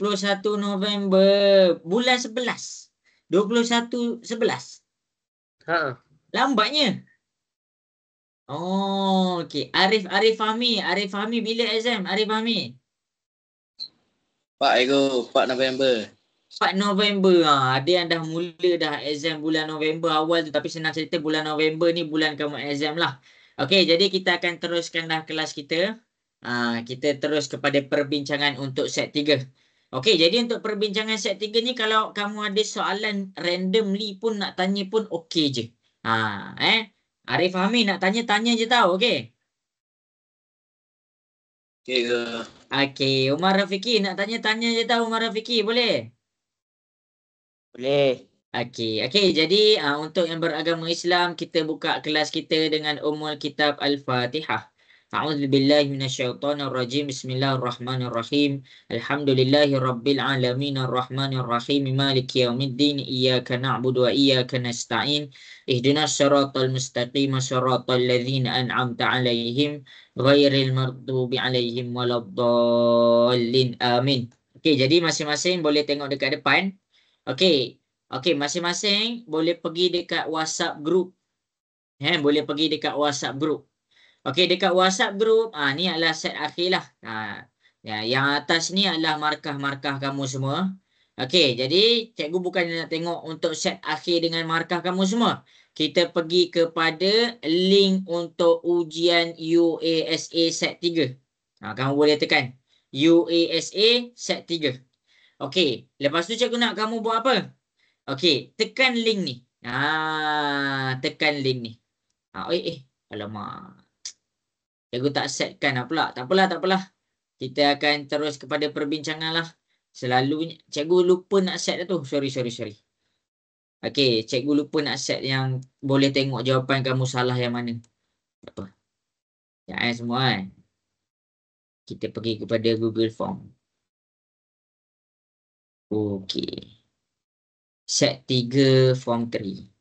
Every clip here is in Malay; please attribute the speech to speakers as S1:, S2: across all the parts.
S1: 21 November. Bulan 11. 21/11.
S2: Ha.
S1: Lambatnya. Oh, okey. Arif Fahmi bila exam? Arif Fahmi.
S3: 4 November.
S1: 4 November. Ada yang dah mula dah exam bulan November awal tu. Tapi senang cerita bulan November ni bulan kamu exam lah. Okey, jadi kita akan teruskan dah kelas kita. Kita terus kepada perbincangan untuk set 3. Okey, jadi untuk perbincangan set 3 ni kalau kamu ada soalan randomly pun nak tanya pun okey je. Arif Fahmi nak tanya je tau, okey?
S3: Okey ke?
S1: Okey, Umar Rafiki nak tanya je tau Umar Rafiki, boleh?
S2: Boleh.
S1: Okey. Jadi untuk yang beragama Islam, kita buka kelas kita dengan Ummul Kitab Al-Fatihah. A'udzubillahi minasyaitonirrajim. Bismillahirrahmanirrahim. Alhamdulillahi rabbil alamin arrahmanirrahim maliki yaumiddin iyyaka na'budu wa iyyaka nasta'in ihdinas siratal mustaqim siratal ladzina an'amta 'alaihim ghairil maghdubi alaihim waladdallin. Amin. Okey, jadi masing-masing boleh tengok dekat depan. Okey, masing-masing boleh pergi dekat WhatsApp group. Boleh pergi dekat WhatsApp group. Okey, dekat WhatsApp group, ni adalah set akhir lah. Yang atas ni adalah markah-markah kamu semua. Okey, jadi cikgu bukan nak tengok untuk set akhir dengan markah kamu semua. Kita pergi kepada link untuk ujian UASA set 3. Kamu boleh tekan UASA set 3. Okey, lepas tu cikgu nak kamu buat apa? Okey, tekan link ni. Tekan link ni. Alamak. Cikgu tak setkan pula. Tak apalah. Kita akan terus kepada perbincangan lah. Selalunya cikgu lupa nak set tu. Sorry. Okey, cikgu lupa nak set yang boleh tengok jawapan kamu salah yang mana. Tak apa. Jangan semua kan. Kita pergi kepada Google Form. Okey. Set 3 Form 3.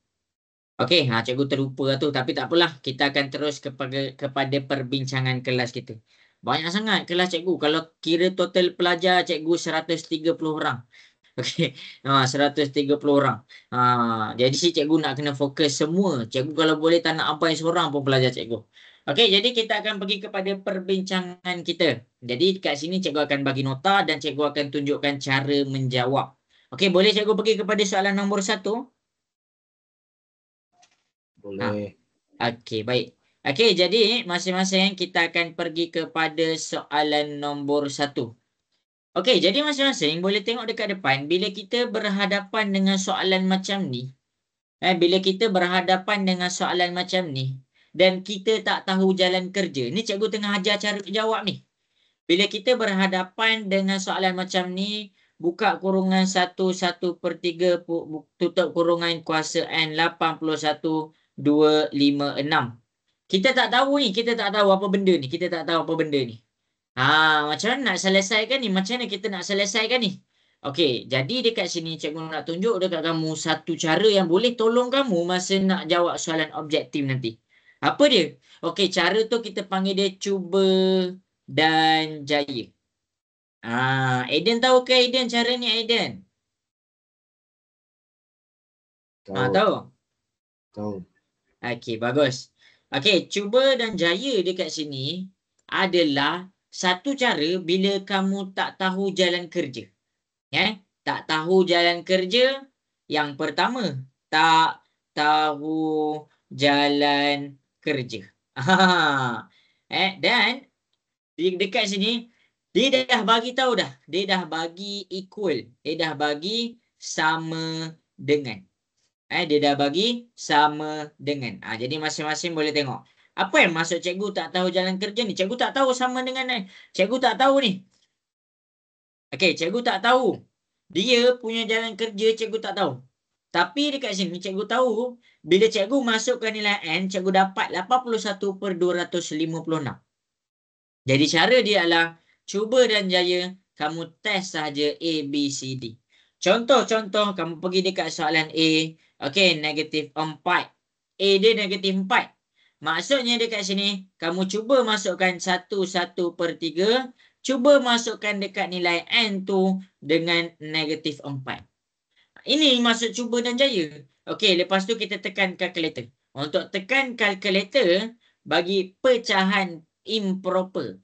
S1: Okey, cikgu terlupa tu. Tapi tak apalah. Kita akan terus kepada perbincangan kelas kita. Banyak sangat kelas cikgu. Kalau kira total pelajar cikgu 130 orang. Okey. 130 orang. Jadi cikgu nak kena fokus semua. Cikgu kalau boleh tak nak abai seorang pun pelajar cikgu. Okey, jadi kita akan pergi kepada perbincangan kita. Jadi kat sini cikgu akan bagi nota dan cikgu akan tunjukkan cara menjawab. Okey, boleh cikgu pergi kepada soalan nombor 1?
S3: Boleh.
S1: Okey, baik. Okey, jadi masing-masing kita akan pergi kepada soalan nombor 1. Okey, jadi masing-masing boleh tengok dekat depan. Bila kita berhadapan dengan soalan macam ni. Bila kita berhadapan dengan soalan macam ni. Dan kita tak tahu jalan kerja. Ni cikgu tengah ajar cara jawab ni. Bila kita berhadapan dengan soalan macam ni. Buka kurungan 1/3 tutup kurungan kuasa N 81/256. Kita tak tahu ni. Kita tak tahu apa benda ni. Macam mana nak selesaikan ni? Macam mana kita nak selesaikan ni? Okey, jadi dekat sini cikgu nak tunjuk dekat kamu satu cara yang boleh tolong kamu masa nak jawab soalan objektif nanti. Apa dia? Okey, cara tu kita panggil dia cuba dan jaya. Aiden tahu ke Aiden cara ni Aiden? Tahu?
S3: Tahu.
S1: Okey, bagus. Okey, cuba dan jaya dekat sini adalah satu cara bila kamu tak tahu jalan kerja. Tak tahu jalan kerja. Yang pertama, tak tahu jalan kerja. Dan dekat sini dia dah bagi tahu dah. Dia dah bagi equal. Dia dah bagi sama dengan. Dia dah bagi sama dengan. Jadi masing-masing boleh tengok. Apa yang maksud cikgu tak tahu jalan kerja ni? Cikgu tak tahu sama dengan ni. Cikgu tak tahu ni. Okey, cikgu tak tahu. Dia punya jalan kerja cikgu tak tahu. Tapi dekat sini cikgu tahu bila cikgu masukkan nilai N, cikgu dapat 81/256. Jadi cara dia adalah cuba dan jaya kamu test sahaja A, B, C, D. Contoh kamu pergi dekat soalan A. Okey, -4. A dia -4. Maksudnya dekat sini kamu cuba masukkan 1/3 Cuba masukkan dekat nilai N tu dengan negatif 4. Ini maksud cuba dan jaya. Okey, lepas tu kita tekan kalkulator. Untuk tekan kalkulator, bagi pecahan improper.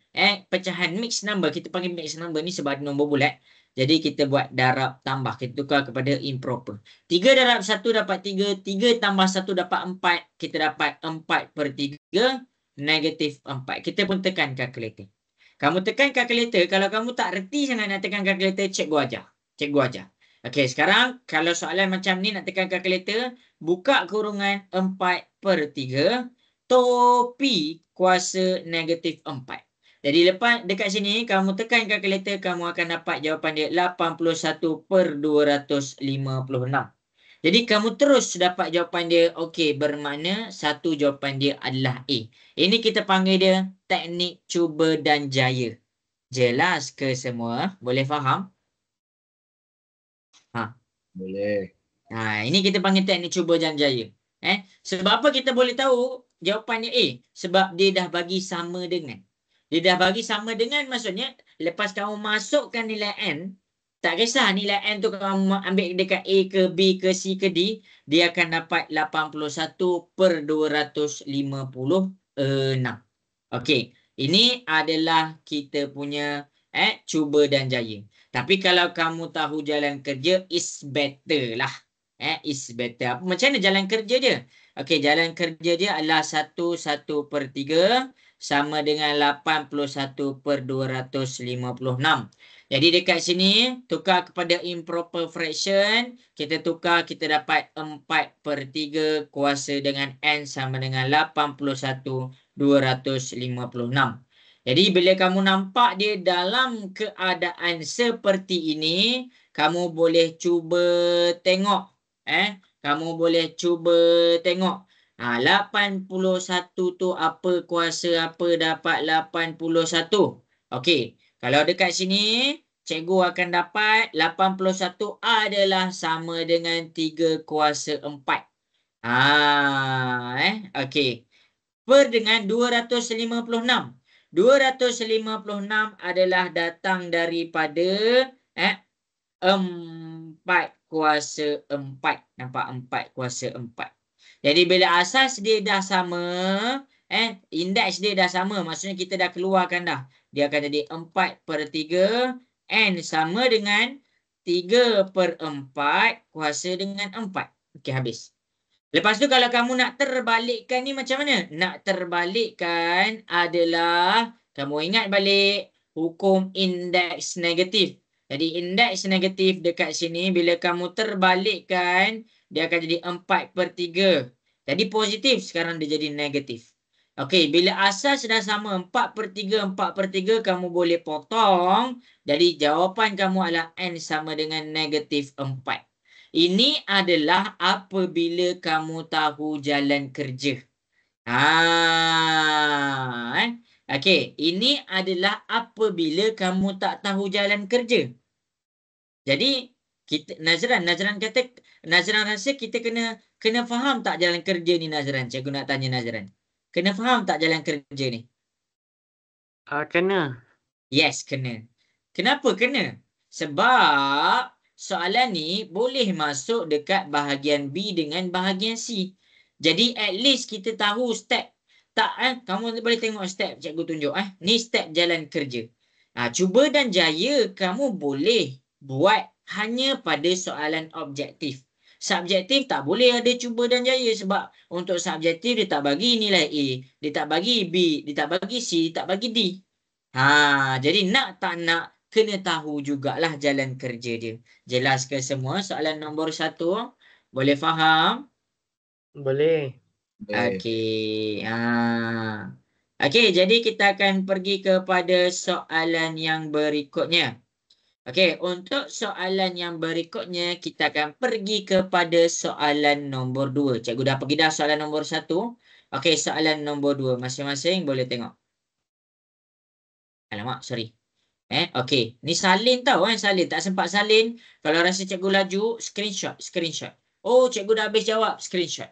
S1: Pecahan mixed number. Kita panggil mixed number ni sebab ada nombor bulat. Jadi kita buat darab tambah. Kita tukar kepada improper. 3 darab 1 dapat 3. 3 tambah 1 dapat 4. Kita dapat 4/3 negatif 4. Kita pun tekan kalkulator. Kamu tekan kalkulator. Kalau kamu tak reti sangat nak tekan kalkulator, cikgu ajar. Cikgu ajar. Okey, sekarang kalau soalan macam ni nak tekan kalkulator, buka kurungan 4/3 topi kuasa negatif 4. Jadi lepas dekat sini, kamu tekan kalkulator, kamu akan dapat jawapan dia 81/256. Jadi kamu terus dapat jawapan dia. Okey, bermakna satu jawapan dia adalah A. Ini kita panggil dia teknik cuba dan jaya. Jelas ke semua? Boleh faham?
S3: Boleh.
S1: Ini kita panggil teknik cuba dan jaya. Sebab apa kita boleh tahu jawapannya A? Sebab dia dah bagi sama dengan. Dia dah bagi sama dengan maksudnya lepas kamu masukkan nilai N, tak kisah nilai N tu kamu ambil dekat A ke B ke C ke D, dia akan dapat 81/256. Okey, ini adalah kita punya cuba dan jaya. Tapi kalau kamu tahu jalan kerja, is better lah. Is better. Macam mana jalan kerja dia? Okey, jalan kerja dia adalah 1/3 sama dengan 81/256. Jadi dekat sini, tukar kepada improper fraction. Kita tukar, kita dapat 4/3 kuasa dengan N sama dengan 81/256. Jadi bila kamu nampak dia dalam keadaan seperti ini, kamu boleh cuba tengok. Kamu boleh cuba tengok. 81 tu apa kuasa apa dapat 81. Okey. Kalau dekat sini, cikgu akan dapat 81 adalah sama dengan 3 kuasa 4. Okey. Per dengan 256. 256 adalah datang daripada 4 kuasa 4. Nampak 4 kuasa 4. Jadi bila asas dia dah sama, indeks dia dah sama, maksudnya kita dah keluarkan dah. Dia akan jadi 4/3 N sama dengan 3/4 kuasa dengan 4. Okey, habis. Lepas tu kalau kamu nak terbalikkan ni macam mana? Nak terbalikkan adalah kamu ingat balik hukum indeks negatif. Jadi indeks negatif dekat sini bila kamu terbalikkan dia akan jadi 4/3. Jadi positif, sekarang dia jadi negatif. Okey, bila asas dah sama 4/3, 4/3 kamu boleh potong. Jadi jawapan kamu adalah N sama dengan negatif 4. Ini adalah apabila kamu tahu jalan kerja. Okey, ini adalah apabila kamu tak tahu jalan kerja. Jadi kita Nazran kata, Nazran rasa kita kena faham tak jalan kerja ni Nazran? Cikgu nak tanya Nazran. Kena faham tak jalan kerja ni?
S2: Kena.
S1: Yes, kena. Kenapa kena? Sebab soalan ni boleh masuk dekat bahagian B dengan bahagian C. Jadi at least kita tahu step. Tak kamu boleh tengok step cikgu tunjuk ni step jalan kerja. Cuba dan jaya kamu boleh buat hanya pada soalan objektif. Subjektif tak boleh ada cuba dan jaya sebab untuk subjektif dia tak bagi nilai A, dia tak bagi B, dia tak bagi C, dia tak bagi D. Jadi nak tak nak kena tahu jugalah jalan kerja dia. Jelas ke semua soalan nombor 1? Boleh faham?
S2: Boleh.
S1: Okey. Okey, jadi kita akan pergi kepada soalan yang berikutnya. Okey, untuk soalan yang berikutnya kita akan pergi kepada soalan nombor 2. Cikgu dah pergi dah soalan nombor 1. Okey, soalan nombor 2. Masing-masing boleh tengok. Alamak, sorry. Okey. Ni salin tau salin. Tak sempat salin. Kalau rasa cikgu laju, screenshot. Oh, cikgu dah habis jawab, screenshot.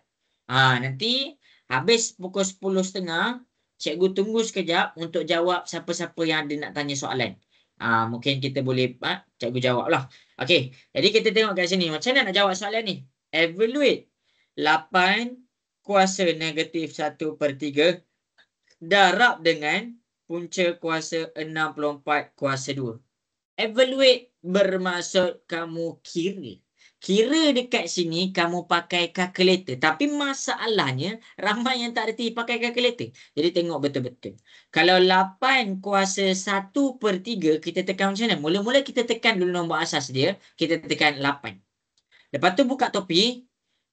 S1: Nanti habis pukul 10.30, Cikgu tunggu sekejap untuk jawab siapa-siapa yang ada nak tanya soalan. Mungkin kita boleh cikgu jawab lah. Okey, jadi kita tengok kat sini. Macam mana nak jawab soalan ni? Evaluate 8 kuasa negatif 1/3 darab dengan punca kuasa 64 kuasa 2. Evaluate bermaksud kamu kira. Kira dekat sini kamu pakai kalkulator. Tapi masalahnya ramai yang tak reti pakai kalkulator. Jadi tengok betul-betul. Kalau 8 kuasa 1/3 kita tekan macam mana? Mula-mula kita tekan dulu nombor asas dia. Kita tekan 8. Lepas tu buka topi.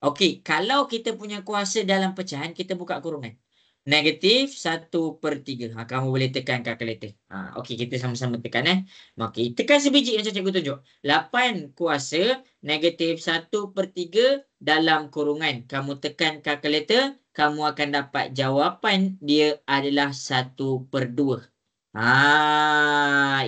S1: Okey, kalau kita punya kuasa dalam pecahan, kita buka kurungan. Negatif 1/3. Kamu boleh tekan kalkulator. Okey, kita sama-sama tekan. Okey, tekan sebiji macam cikgu tunjuk. 8 kuasa negatif 1/3 dalam kurungan. Kamu tekan kalkulator, kamu akan dapat jawapan dia adalah 1/2.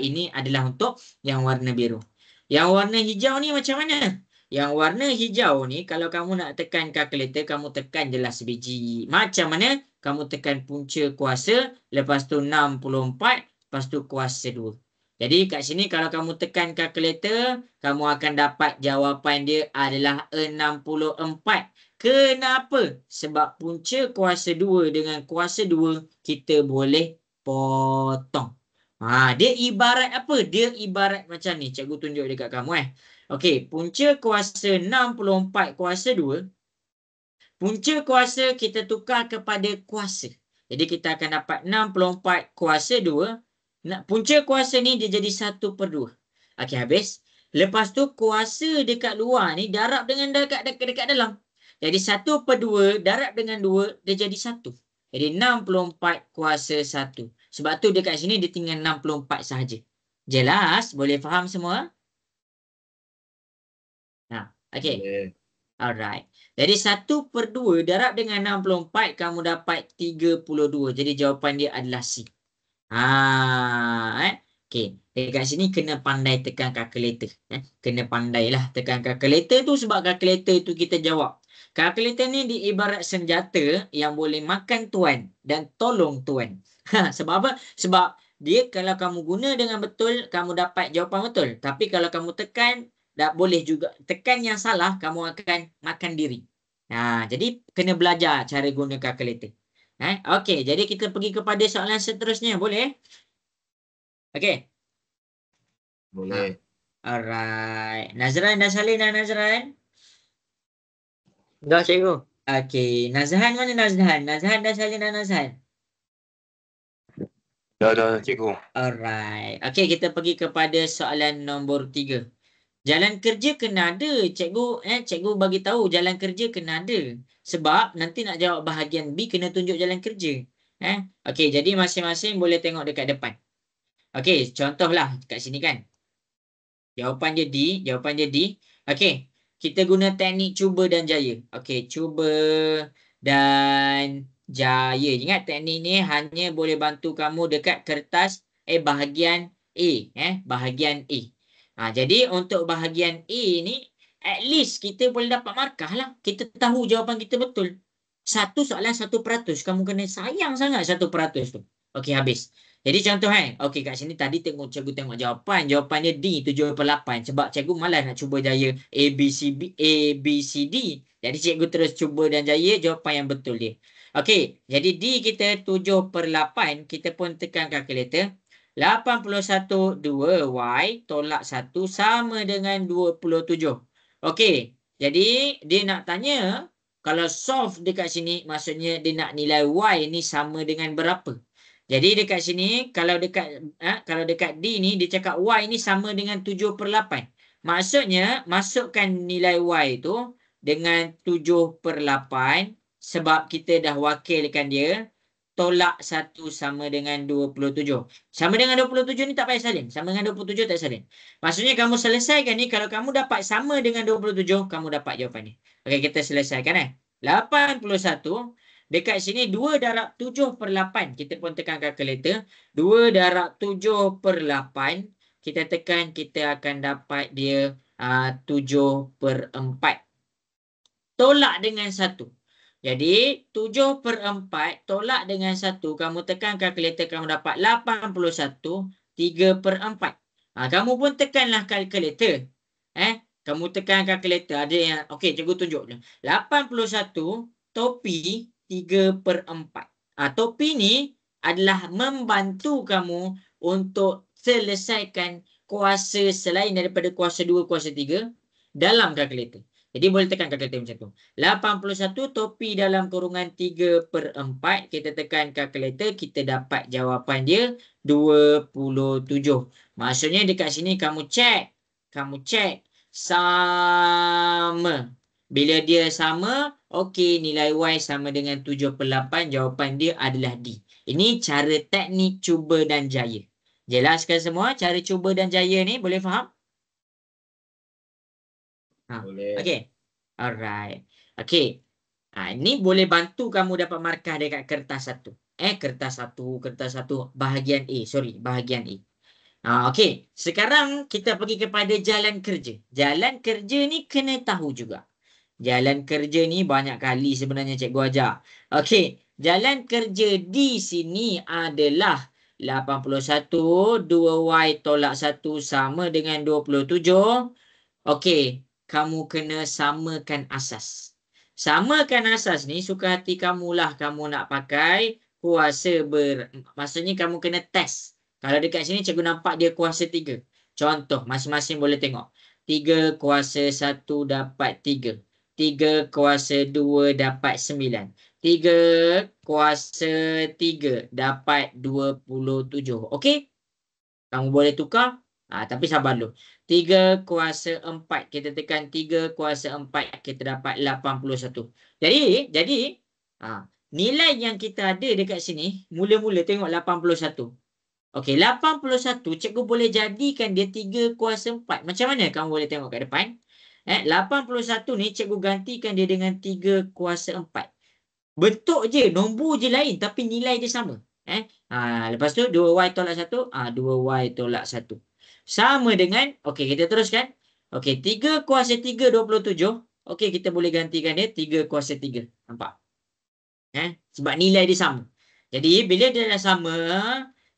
S1: Ini adalah untuk yang warna biru. Yang warna hijau ni macam mana? Yang warna hijau ni kalau kamu nak tekan kalkulator, kamu tekan je lah sebiji. Macam mana? Kamu tekan punca kuasa, lepas tu 64, lepas tu kuasa 2. Jadi kat sini kalau kamu tekan kalkulator, kamu akan dapat jawapan dia adalah 64. Kenapa? Sebab punca kuasa 2 dengan kuasa 2 kita boleh potong. Dia ibarat apa? Dia ibarat macam ni. Cikgu tunjuk dekat kamu. Okey, punca kuasa 64 kuasa 2. Punca kuasa kita tukar kepada kuasa. Jadi kita akan dapat 64 kuasa 2. Punca kuasa ni dia jadi 1/2. Okey, habis. Lepas tu kuasa dekat luar ni darab dengan dekat dalam. Jadi 1/2 darab dengan 2 dia jadi 1. Jadi 64 kuasa 1. Sebab tu dekat sini dia tinggal 64 sahaja. Jelas? Boleh faham semua? Okey.
S3: Boleh.
S1: Alright. Jadi 1/2 darab dengan 64 kamu dapat 32. Jadi jawapan dia adalah C. Okey. Dekat sini kena pandai tekan kalkulator. Kena pandailah tekan kalkulator tu sebab kalkulator tu kita jawab. Kalkulator ni diibarat senjata yang boleh makan tuan dan tolong tuan. Sebab apa? Sebab dia kalau kamu guna dengan betul, kamu dapat jawapan betul. Tapi kalau kamu tekan, tak boleh juga. Tekan yang salah, kamu akan makan diri. Jadi kena belajar cara guna kalkulator. Okey, jadi kita pergi kepada soalan seterusnya. Boleh? Okey.
S3: Boleh.
S1: Alright. Nazran dah salin dah, Nazran?
S2: Dah cikgu.
S1: Okey. Nazhan mana Nazhan? Nazhan dah salin dah, Nazhan?
S4: Dah cikgu.
S1: Alright. Okey, kita pergi kepada soalan nombor 3. Jalan kerja kena ada. Cikgu bagi tahu jalan kerja kena ada. Sebab nanti nak jawab bahagian B kena tunjuk jalan kerja. Okey, jadi masing-masing boleh tengok dekat depan. Okey, contohlah kat sini kan. Jawapan dia D. Okey, kita guna teknik cuba dan jaya. Okey, cuba dan jaya. Ingat teknik ni hanya boleh bantu kamu dekat kertas bahagian A. Bahagian A. Jadi untuk bahagian A ni, at least kita boleh dapat markah lah. Kita tahu jawapan kita betul. Satu soalan 1%. Kamu kena sayang sangat 1% tu. Okey, habis. Jadi contoh okey kat sini tadi cikgu tengok jawapan. Jawapannya D 7/8. Sebab cikgu malas nak cuba jaya A, B, C, D. Jadi cikgu terus cuba dan jaya jawapan yang betul dia. Okey, jadi D kita 7/8. Kita pun tekan kalkulator. 81 2Y tolak 1 sama dengan 27. Okey, jadi dia nak tanya kalau solve dekat sini maksudnya dia nak nilai Y ni sama dengan berapa. Jadi dekat sini kalau dekat D ni dia cakap Y ni sama dengan 7/8. Maksudnya masukkan nilai Y tu dengan 7/8 sebab kita dah wakilkan dia. Tolak 1 sama dengan 27. Sama dengan 27 ni tak payah salin. Sama dengan 27 tak salin. Maksudnya kamu selesaikan ni. Kalau kamu dapat sama dengan 27, kamu dapat jawapan ni. Okey, kita selesaikan 81. Dekat sini 2 darab 7/8. Kita pun tekan kalkulator. 2 darab 7/8. Kita tekan, kita akan dapat dia 7/4. Tolak dengan 1. Jadi 7/4 tolak dengan 1. Kamu tekan kalkulator, kamu dapat 81 3/4. Kamu pun tekanlah kalkulator. Kamu tekan kalkulator. Ada yang, okey, cikgu tunjuk je. 81 topi 3/4. Topi ni adalah membantu kamu untuk selesaikan kuasa selain daripada kuasa 2, kuasa 3 dalam kalkulator. Jadi boleh tekan kalkulator macam tu. 81 topi dalam kurungan 3/4. Kita tekan kalkulator, kita dapat jawapan dia 27. Maksudnya dekat sini kamu cek. Sama. Bila dia sama, okey, nilai Y sama dengan 7/8. Jawapan dia adalah D. Ini cara teknik cuba dan jaya. Jelaskan semua cara cuba dan jaya ni, boleh faham?
S3: Boleh.
S1: Okey. Alright. Okey. Ini boleh bantu kamu dapat markah dekat kertas 1. Kertas 1 bahagian A. Bahagian A. Okey. Sekarang kita pergi kepada jalan kerja. Jalan kerja ni kena tahu juga. Jalan kerja ni banyak kali sebenarnya cikgu ajar. Okey. Jalan kerja di sini adalah 81 2Y tolak 1 sama dengan 27. Okey. Kamu kena samakan asas. Samakan asas ni suka hati kamulah kamu nak pakai kuasa maksudnya kamu kena test. Kalau dekat sini cikgu nampak dia kuasa 3. Contoh, masing-masing boleh tengok. 3 kuasa 1 dapat 3. 3 kuasa 2 dapat 9. 3 kuasa 3 dapat 27. Okey? Kamu boleh tukar. Tapi sabar dulu. 3 kuasa 4. Kita tekan 3 kuasa 4. Kita dapat 81. Jadi nilai yang kita ada dekat sini, mula-mula tengok 81. Okey, 81 cikgu boleh jadikan dia 3 kuasa 4. Macam mana kamu boleh tengok kat depan? 81 ni cikgu gantikan dia dengan 3 kuasa 4. Bentuk je, nombor je lain tapi nilai dia sama. Lepas tu 2Y tolak 1, 2Y tolak 1. Sama dengan, okey, kita teruskan. Okey, 3 kuasa 3 27. Okey, kita boleh gantikan dia 3 kuasa 3. Nampak? Sebab nilai dia sama. Jadi bila dia dah sama,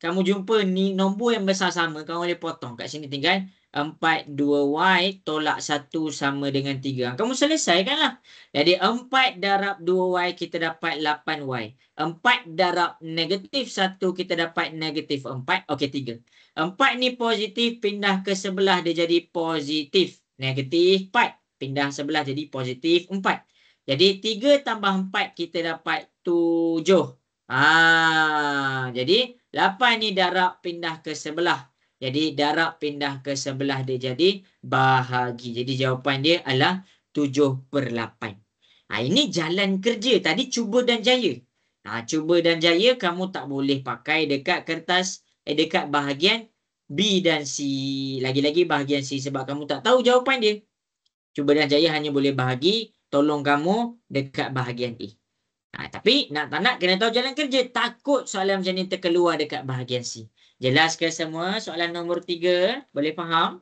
S1: kamu jumpa ni nombor yang besar sama, kamu boleh potong. Kat sini tinggal 4 2Y tolak 1 sama dengan 3. Kamu selesaikanlah. Jadi 4 darab 2Y kita dapat 8Y. 4 darab negatif 1 kita dapat negatif 4. Okey, 3. 4 ni positif, pindah ke sebelah dia jadi positif. Negatif 4. Pindah sebelah jadi positif 4. Jadi 3 tambah 4 kita dapat 7. Jadi 8 ni darab pindah ke sebelah. Jadi darab pindah ke sebelah dia jadi bahagi. Jadi jawapan dia adalah 7/8. Ini jalan kerja. Tadi cuba dan jaya. Cuba dan jaya kamu tak boleh pakai dekat kertas, dekat bahagian B dan C. Lagi-lagi bahagian C sebab kamu tak tahu jawapan dia. Cuba dan jaya hanya boleh bahagi. Tolong kamu dekat bahagian A. Tapi nak tak nak kena tahu jalan kerja. Takut soalan macam ni terkeluar dekat bahagian C. Jelas ke semua soalan nombor 3? Boleh faham?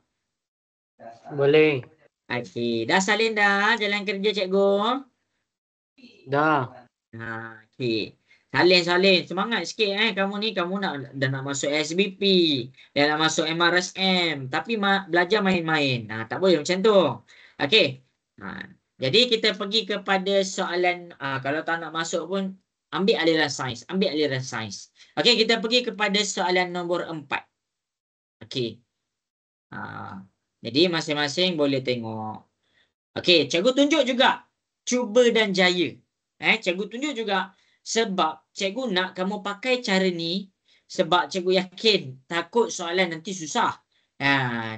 S2: Boleh.
S1: Okey. Dah salin dah jalan kerja cikgu?
S2: Dah.
S1: Okey. Salin. Semangat sikit kamu ni. Kamu dah nak masuk SBP. Dah nak masuk MRSM. Tapi belajar main-main. Tak boleh macam tu. Okey. Jadi kita pergi kepada soalan. Kalau tak nak masuk pun ambil aliran sains. Okey, kita pergi kepada soalan nombor 4. Okey. Jadi masing-masing boleh tengok. Okey, cikgu tunjuk juga cuba dan jaya. Cikgu tunjuk juga sebab cikgu nak kamu pakai cara ni sebab cikgu yakin takut soalan nanti susah.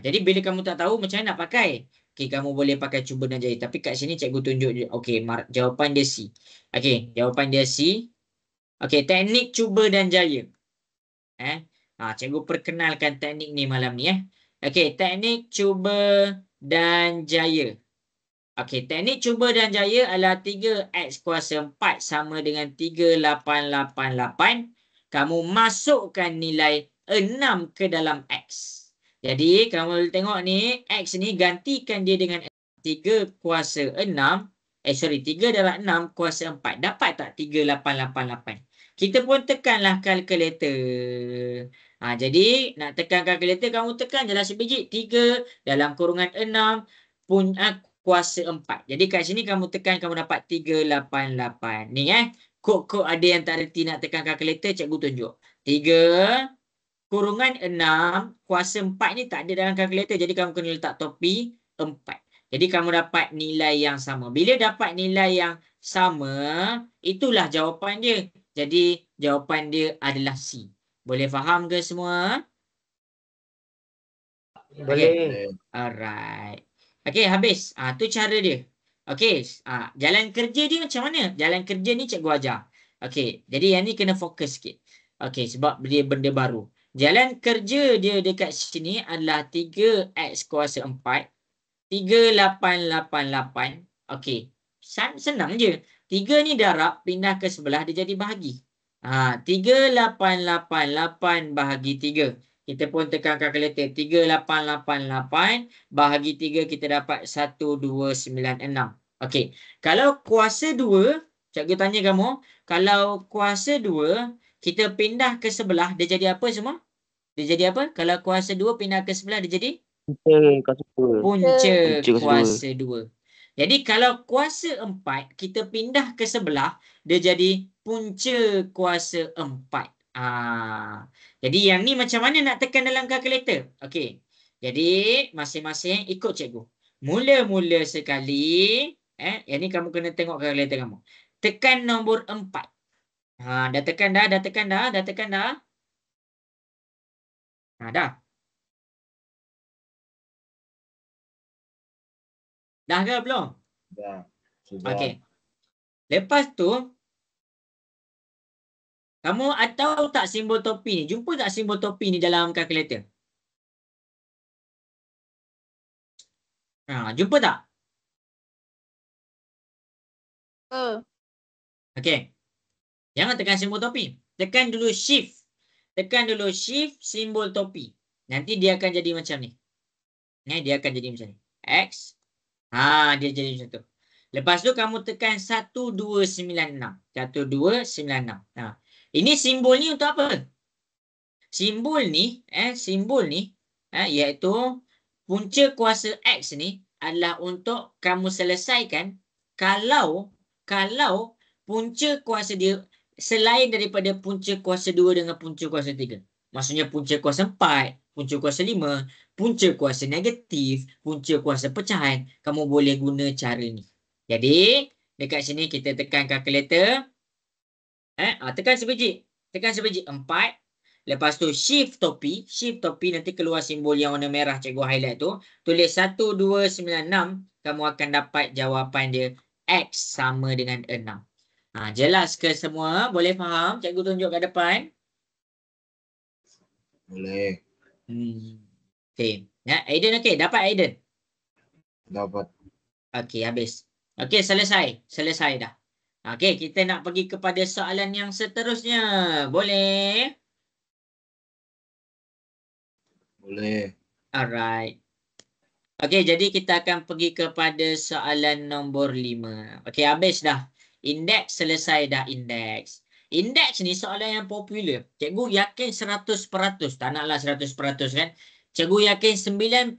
S1: Jadi bila kamu tak tahu macam mana nak pakai, okey, kamu boleh pakai cuba dan jaya. Tapi kat sini cikgu tunjuk je. Okey, jawapan dia C. Okey, jawapan dia C. Okey, teknik cuba dan jaya. Cikgu perkenalkan teknik ni malam ni. Okey, teknik cuba dan jaya. Okey, teknik cuba dan jaya adalah 3x kuasa 4 sama dengan 3888. Kamu masukkan nilai 6 ke dalam x. Jadi, kamu boleh tengok ni, x ni gantikan dia dengan 3 kuasa 6. Sorry, 3 darab 6 kuasa 4. Dapat tak 3888? Kita pun tekanlah kalkulator. Jadi nak tekan kalkulator, kamu tekan je lah sebiji. 3 dalam kurungan 6 kuasa 4. Jadi kat sini kamu tekan, kamu dapat 388. Ni kod-kod ada yang tak reti nak tekan kalkulator, cikgu tunjuk. 3 kurungan 6 kuasa 4 ni tak ada dalam kalkulator. Jadi kamu kena letak topi 4. Jadi kamu dapat nilai yang sama. Bila dapat nilai yang sama, itulah jawapan dia. Jadi jawapan dia adalah C. Boleh faham ke semua?
S2: Boleh.
S1: Alright. Okey, habis. Tu cara dia. Okey, jalan kerja dia macam mana? Jalan kerja ni cikgu ajar. Okey, jadi yang ni kena fokus sikit. Okey, sebab dia benda baru. Jalan kerja dia dekat sini adalah 3x kuasa 4. 3888. Okey, senang je. 3 ni darab, pindah ke sebelah, dia jadi bahagi. 3888 bahagi 3. Kita pun tekan kalkulator. 3888 bahagi 3, kita dapat 1296. Okey, kalau kuasa 2, cikgu tanya kamu, kalau kuasa 2, kita pindah ke sebelah, dia jadi apa semua? Dia jadi apa? Kalau kuasa 2 pindah ke sebelah, dia jadi? Punca kuasa 2. Jadi kalau kuasa 4 kita pindah ke sebelah, dia jadi punca kuasa 4. Jadi yang ni macam mana nak tekan dalam kalkulator? Okey. Jadi masing-masing ikut cikgu. Mula-mula sekali, yang ni kamu kena tengok kalkulator kamu. Tekan nombor 4. Dah tekan dah, dah tekan dah, dah tekan dah. Dah. Dah ke belum?
S3: Dah. Sudah.
S1: Okey. Lepas tu, kamu tahu tak simbol topi ni? Jumpa tak simbol topi ni dalam kalkulator? Jumpa tak? Okey. Jangan tekan simbol topi. Tekan dulu shift. Tekan dulu shift simbol topi. Nanti dia akan jadi macam ni. Dia akan jadi macam ni. X. Dia jadi macam tu. Lepas tu kamu tekan 1296. 1296. Ini simbol ni untuk apa? Simbol ni, iaitu punca kuasa X ni adalah untuk kamu selesaikan kalau punca kuasa dia selain daripada punca kuasa 2 dengan punca kuasa 3. Maksudnya punca kuasa 4, punca kuasa 5, punca kuasa negatif, punca kuasa pecahan, kamu boleh guna cara ni. Jadi, dekat sini kita tekan kalkulator. Tekan sebiji. Tekan sebiji 4. Lepas tu shift topi nanti keluar simbol yang warna merah cikgu highlight tu. Tulis 1296, kamu akan dapat jawapan dia X sama dengan 6. Jelas ke semua? Boleh faham? Cikgu tunjuk kat depan.
S3: Boleh.
S1: Okey. Aiden okey? Dapat Aiden?
S3: Dapat.
S1: Okey, habis. Okey, selesai. Selesai dah. Okey, kita nak pergi kepada soalan yang seterusnya. Boleh?
S3: Boleh.
S1: Alright. Okey, jadi kita akan pergi kepada soalan nombor 5. Okey, habis dah. Indeks selesai dah, indeks. Indeks ni soalan yang popular. Cikgu yakin 100%. Tak naklah 100% kan. Cikgu yakin 99%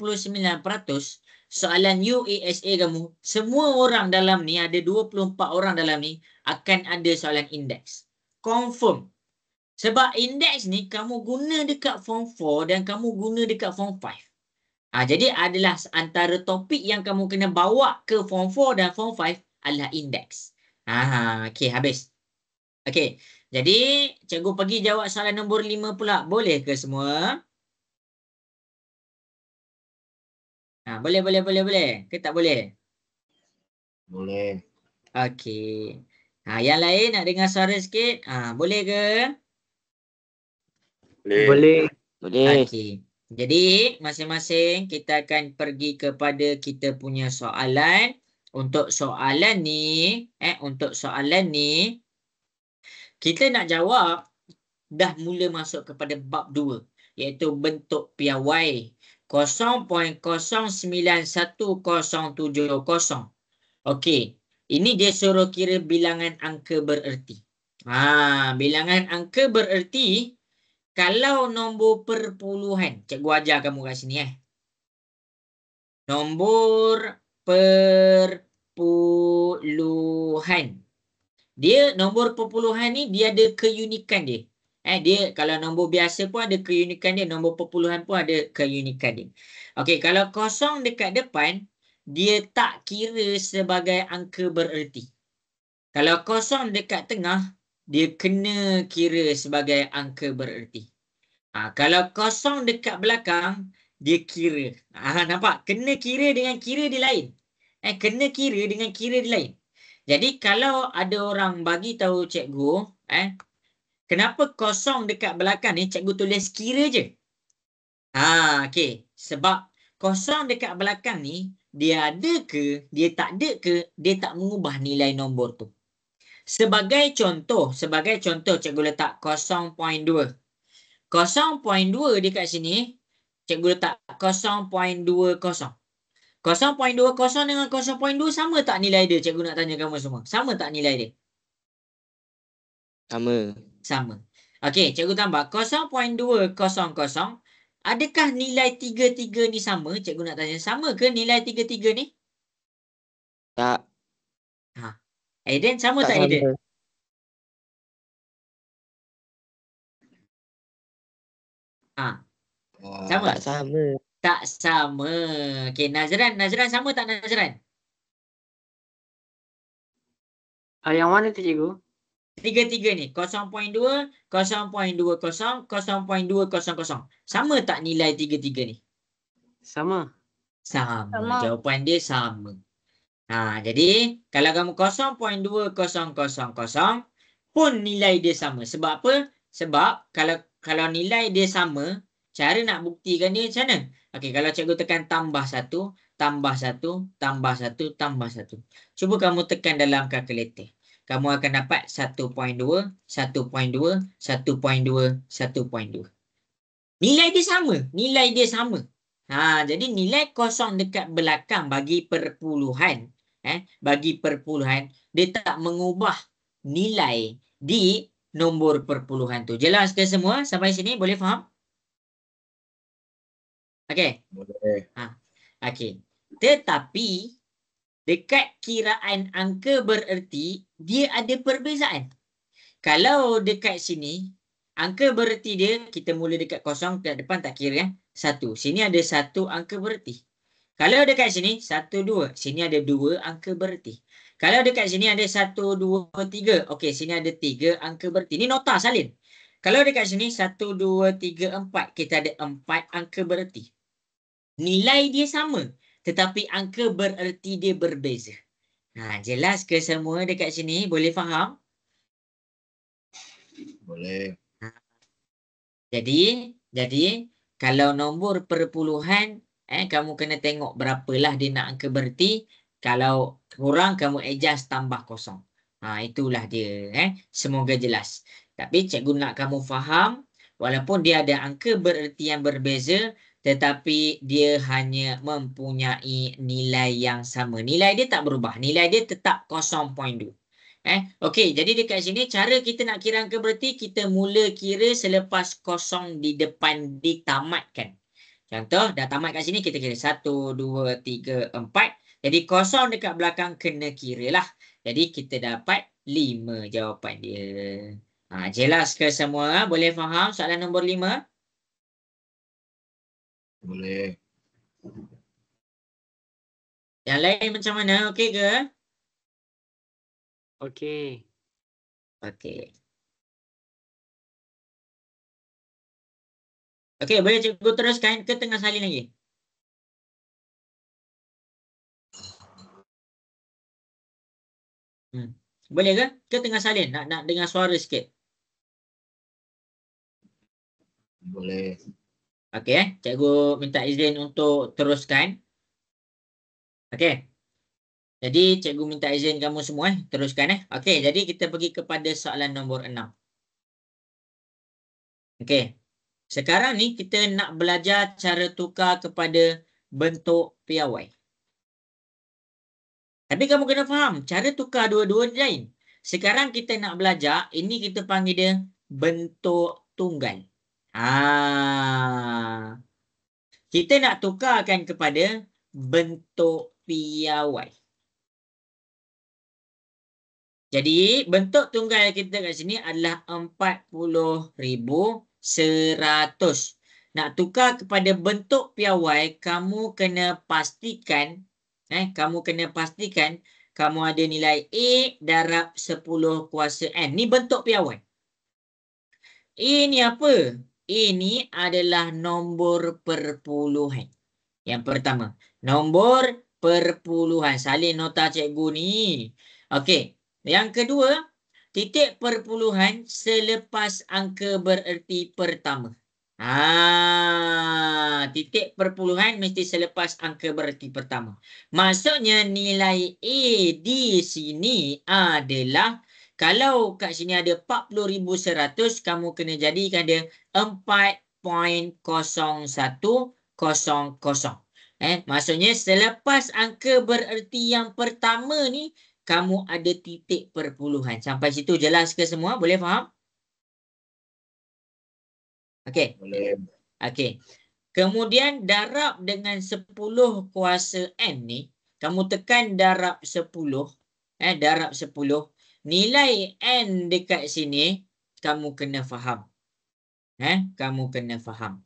S1: soalan UASA kamu, semua orang dalam ni, ada 24 orang dalam ni, akan ada soalan indeks. Confirm. Sebab indeks ni kamu guna dekat form 4 dan kamu guna dekat form 5. Jadi adalah antara topik yang kamu kena bawa ke form 4 dan form 5 adalah indeks. Okey, habis. Okey, jadi cikgu pergi jawab soalan nombor 5 pula. Boleh ke semua? Boleh. Ke tak boleh?
S3: Boleh.
S1: Okey. Yang lain nak dengar suara sikit? Boleh ke?
S2: Boleh.
S1: Okey. Jadi masing-masing kita akan pergi kepada kita punya soalan. Untuk soalan ni, kita nak jawab dah mula masuk kepada bab 2, iaitu bentuk piawai 0.091070. Okey. Ini dia suruh kira bilangan angka bererti. Bilangan angka bererti kalau nombor perpuluhan. Cikgu ajar kamu kat sini Nombor perpuluhan. Dia nombor perpuluhan ni dia ada keunikan dia. Dia kalau nombor biasa pun ada keunikan dia, nombor perpuluhan pun ada keunikan dia. Okey, kalau kosong dekat depan, dia tak kira sebagai angka bererti. Kalau kosong dekat tengah, dia kena kira sebagai angka bererti. Kalau kosong dekat belakang, dia kira. Nampak? Kena kira dengan kira dia lain. Kena kira dengan kira dia lain. Jadi kalau ada orang bagi tahu cikgu, kenapa kosong dekat belakang ni cikgu tulis kira je. Okey. Sebab kosong dekat belakang ni, dia ada ke, dia tak ada ke, dia tak mengubah nilai nombor tu. Sebagai contoh, cikgu letak 0.2. 0.2 dekat sini, cikgu letak 0.20. 0.20 dengan 0.2 sama tak nilai dia? Cikgu nak tanya kamu semua. Sama tak nilai dia? Sama. Okey, cikgu tambah 0.200. Adakah nilai 33 ni sama? Cikgu nak tanya, sama ke nilai 33 ni?
S2: Tak.
S1: Aiden, sama tak
S2: sama.
S1: Aiden? Sama?
S2: Tak sama.
S1: Tak sama. Okey, Nazran sama tak Nazran?
S2: Yang mana tu cikgu?
S1: 33 ni. 0.2, 0.20, 0.200. Sama tak nilai 33 ni?
S2: Sama.
S1: Sama. Jawapan dia sama. Jadi kalau kamu 0.2000 pun nilai dia sama. Sebab apa? Sebab kalau nilai dia sama, cara nak buktikan dia macam mana? Okey, kalau cikgu tekan tambah 1, tambah 1, tambah 1, tambah 1. Cuba kamu tekan dalam kalkulator. Kamu akan dapat 1.2, 1.2, 1.2, 1.2. Nilai dia sama. Nilai dia sama. Jadi nilai kosong dekat belakang bagi perpuluhan, dia tak mengubah nilai di nombor perpuluhan tu. Jelas ke semua? Sampai sini boleh faham? Okey.
S3: Boleh.
S1: Okey. Tetapi dekat kiraan angka bererti, dia ada perbezaan. Kalau dekat sini, angka bererti dia, kita mula dekat kosong, dekat depan tak kira. 1. Sini ada 1 angka bererti. Kalau dekat sini, 1, 2. Sini ada 2 angka bererti. Kalau dekat sini ada 1, 2, 3. Okey, sini ada 3 angka bererti. Ini nota salin. Kalau dekat sini, 1, 2, 3, 4. Kita ada 4 angka bererti. Nilai dia sama. Tetapi angka bererti dia berbeza. Jelas ke semua dekat sini? Boleh faham?
S3: Boleh.
S1: Jadi kalau nombor perpuluhan, kamu kena tengok berapalah dia nak angka bererti. Kalau kurang, kamu adjust tambah kosong. Itulah dia. Semoga jelas. Tapi cikgu nak kamu faham, walaupun dia ada angka bererti yang berbeza, tetapi dia hanya mempunyai nilai yang sama. Nilai dia tak berubah. Nilai dia tetap 0.2. Okey, jadi dekat sini cara kita nak kira angka bererti, kita mula kira selepas kosong di depan ditamatkan. Contoh, dah tamat kat sini, kita kira 1, 2, 3, 4. Jadi kosong dekat belakang kena kira lah. Jadi kita dapat 5 jawapan dia. Jelas ke semua? Boleh faham soalan nombor 5?
S3: Boleh.
S1: Yang lain macam mana? Okey ke?
S2: Okey.
S1: Okey. Okey, boleh cikgu teruskan ke tengah salin lagi? Boleh ke? Ke tengah salin? Nak dengar suara sikit.
S3: Boleh.
S1: Okey, cikgu minta izin untuk teruskan. Okey. Jadi cikgu minta izin kamu semua teruskan Okey, jadi kita pergi kepada soalan nombor 6. Okey. Sekarang ni kita nak belajar cara tukar kepada bentuk piawai. Tapi kamu kena faham, cara tukar dua-dua lain. Sekarang kita nak belajar, ini kita panggil dia bentuk tunggal. Kita nak tukarkan kepada bentuk piawai. Jadi, bentuk tunggal kita kat sini adalah 40,100. Nak tukar kepada bentuk piawai, kamu kena pastikan kamu ada nilai A darab 10 kuasa N. Ni bentuk piawai. A ni apa? A ni adalah nombor perpuluhan. Yang pertama, nombor perpuluhan. Salin nota cikgu ni. Okey. Yang kedua, titik perpuluhan selepas angka bererti pertama. Titik perpuluhan mesti selepas angka bererti pertama. Maksudnya nilai A di sini adalah, kalau kat sini ada 40,100, kamu kena jadikan dia 4.0100. Maksudnya selepas angka bererti yang pertama ni, kamu ada titik perpuluhan. Sampai situ jelas ke semua? Boleh faham? Okey.
S3: Boleh.
S1: Okey. Kemudian darab dengan 10 kuasa N ni, kamu tekan darab 10. Darab 10. Nilai N dekat sini, kamu kena faham. Kamu kena faham.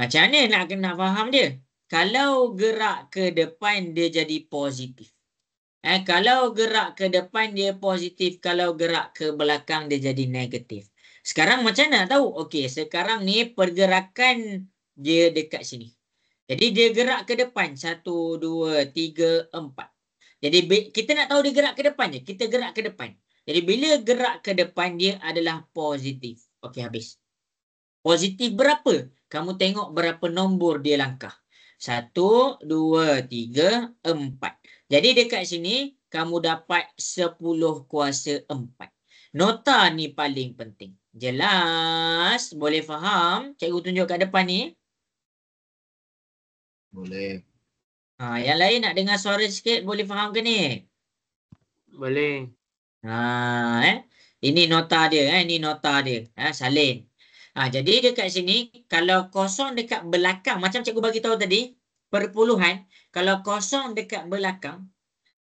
S1: Macam mana nak kena faham dia? Kalau gerak ke depan, dia jadi positif. Kalau gerak ke depan, dia positif. Kalau gerak ke belakang, dia jadi negatif. Sekarang macam mana nak tahu? Okey, sekarang ni pergerakan dia dekat sini. Jadi dia gerak ke depan. 1, 2, 3, 4. Jadi kita nak tahu dia gerak ke depan je. Kita gerak ke depan. Jadi bila gerak ke depan, dia adalah positif. Okey, habis. Positif berapa? Kamu tengok berapa nombor dia langkah. 1, 2, 3, 4. Jadi dekat sini, kamu dapat 10 kuasa 4. Nota ni paling penting. Jelas? Boleh faham? Cikgu tunjuk kat depan ni.
S3: Boleh.
S1: Yang lain nak dengar suara sikit, boleh faham ke ni?
S2: Boleh.
S1: Ini nota dia. Ini nota dia. Salin. Jadi dekat sini, kalau kosong dekat belakang, macam cikgu bagi tahu tadi, perpuluhan, kalau kosong dekat belakang,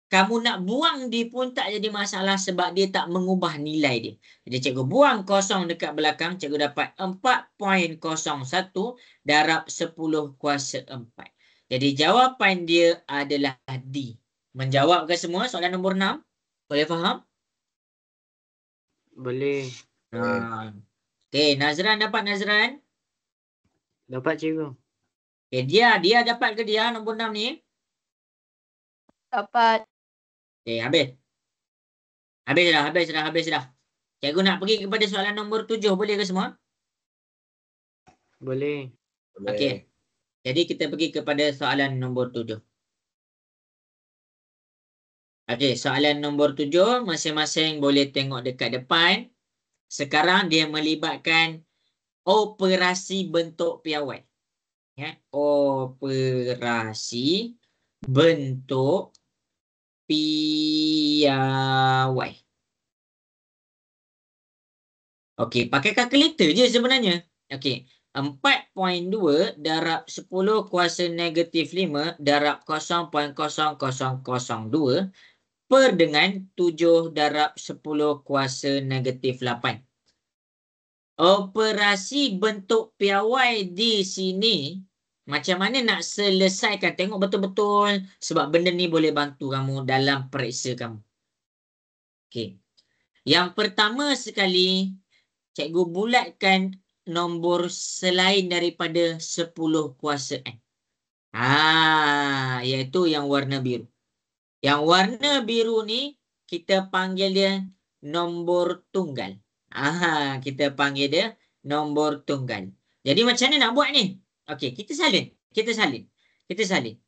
S1: kamu nak buang dia pun tak jadi masalah sebab dia tak mengubah nilai dia. Jadi cikgu buang kosong dekat belakang, cikgu dapat 4.01 darab 10 kuasa 4. Jadi jawapan dia adalah D. Menjawab ke semua soalan nombor 6? Boleh faham?
S2: Boleh.
S1: Okey, Nazran dapat Nazran?
S2: Dapat cikgu.
S1: Okay, dia dapat ke dia nombor 6 ni?
S4: Dapat.
S1: Okay, habis. Habis dah. Cikgu nak pergi kepada soalan nombor 7. Boleh ke semua?
S2: Boleh.
S3: Boleh.
S1: Okey. Jadi kita pergi kepada soalan nombor 7. Okey, soalan nombor 7 masing-masing boleh tengok dekat depan. Sekarang dia melibatkan operasi bentuk piawai. Operasi bentuk piawai. Okey, pakai kalkulator je sebenarnya. Okey, 4.2 darab 10 kuasa negatif 5 darab 0.0002 per dengan 7 darab 10 kuasa negatif 8. Operasi bentuk piawai di sini, macam mana nak selesaikan? Tengok betul-betul sebab benda ni boleh bantu kamu dalam periksa kamu. Okey. Yang pertama sekali, cikgu bulatkan nombor selain daripada 10 kuasa N. Iaitu yang warna biru. Yang warna biru ni kita panggil dia nombor tunggal. Kita panggil dia nombor tunggal. Jadi macam mana nak buat ni? Okey, kita salin.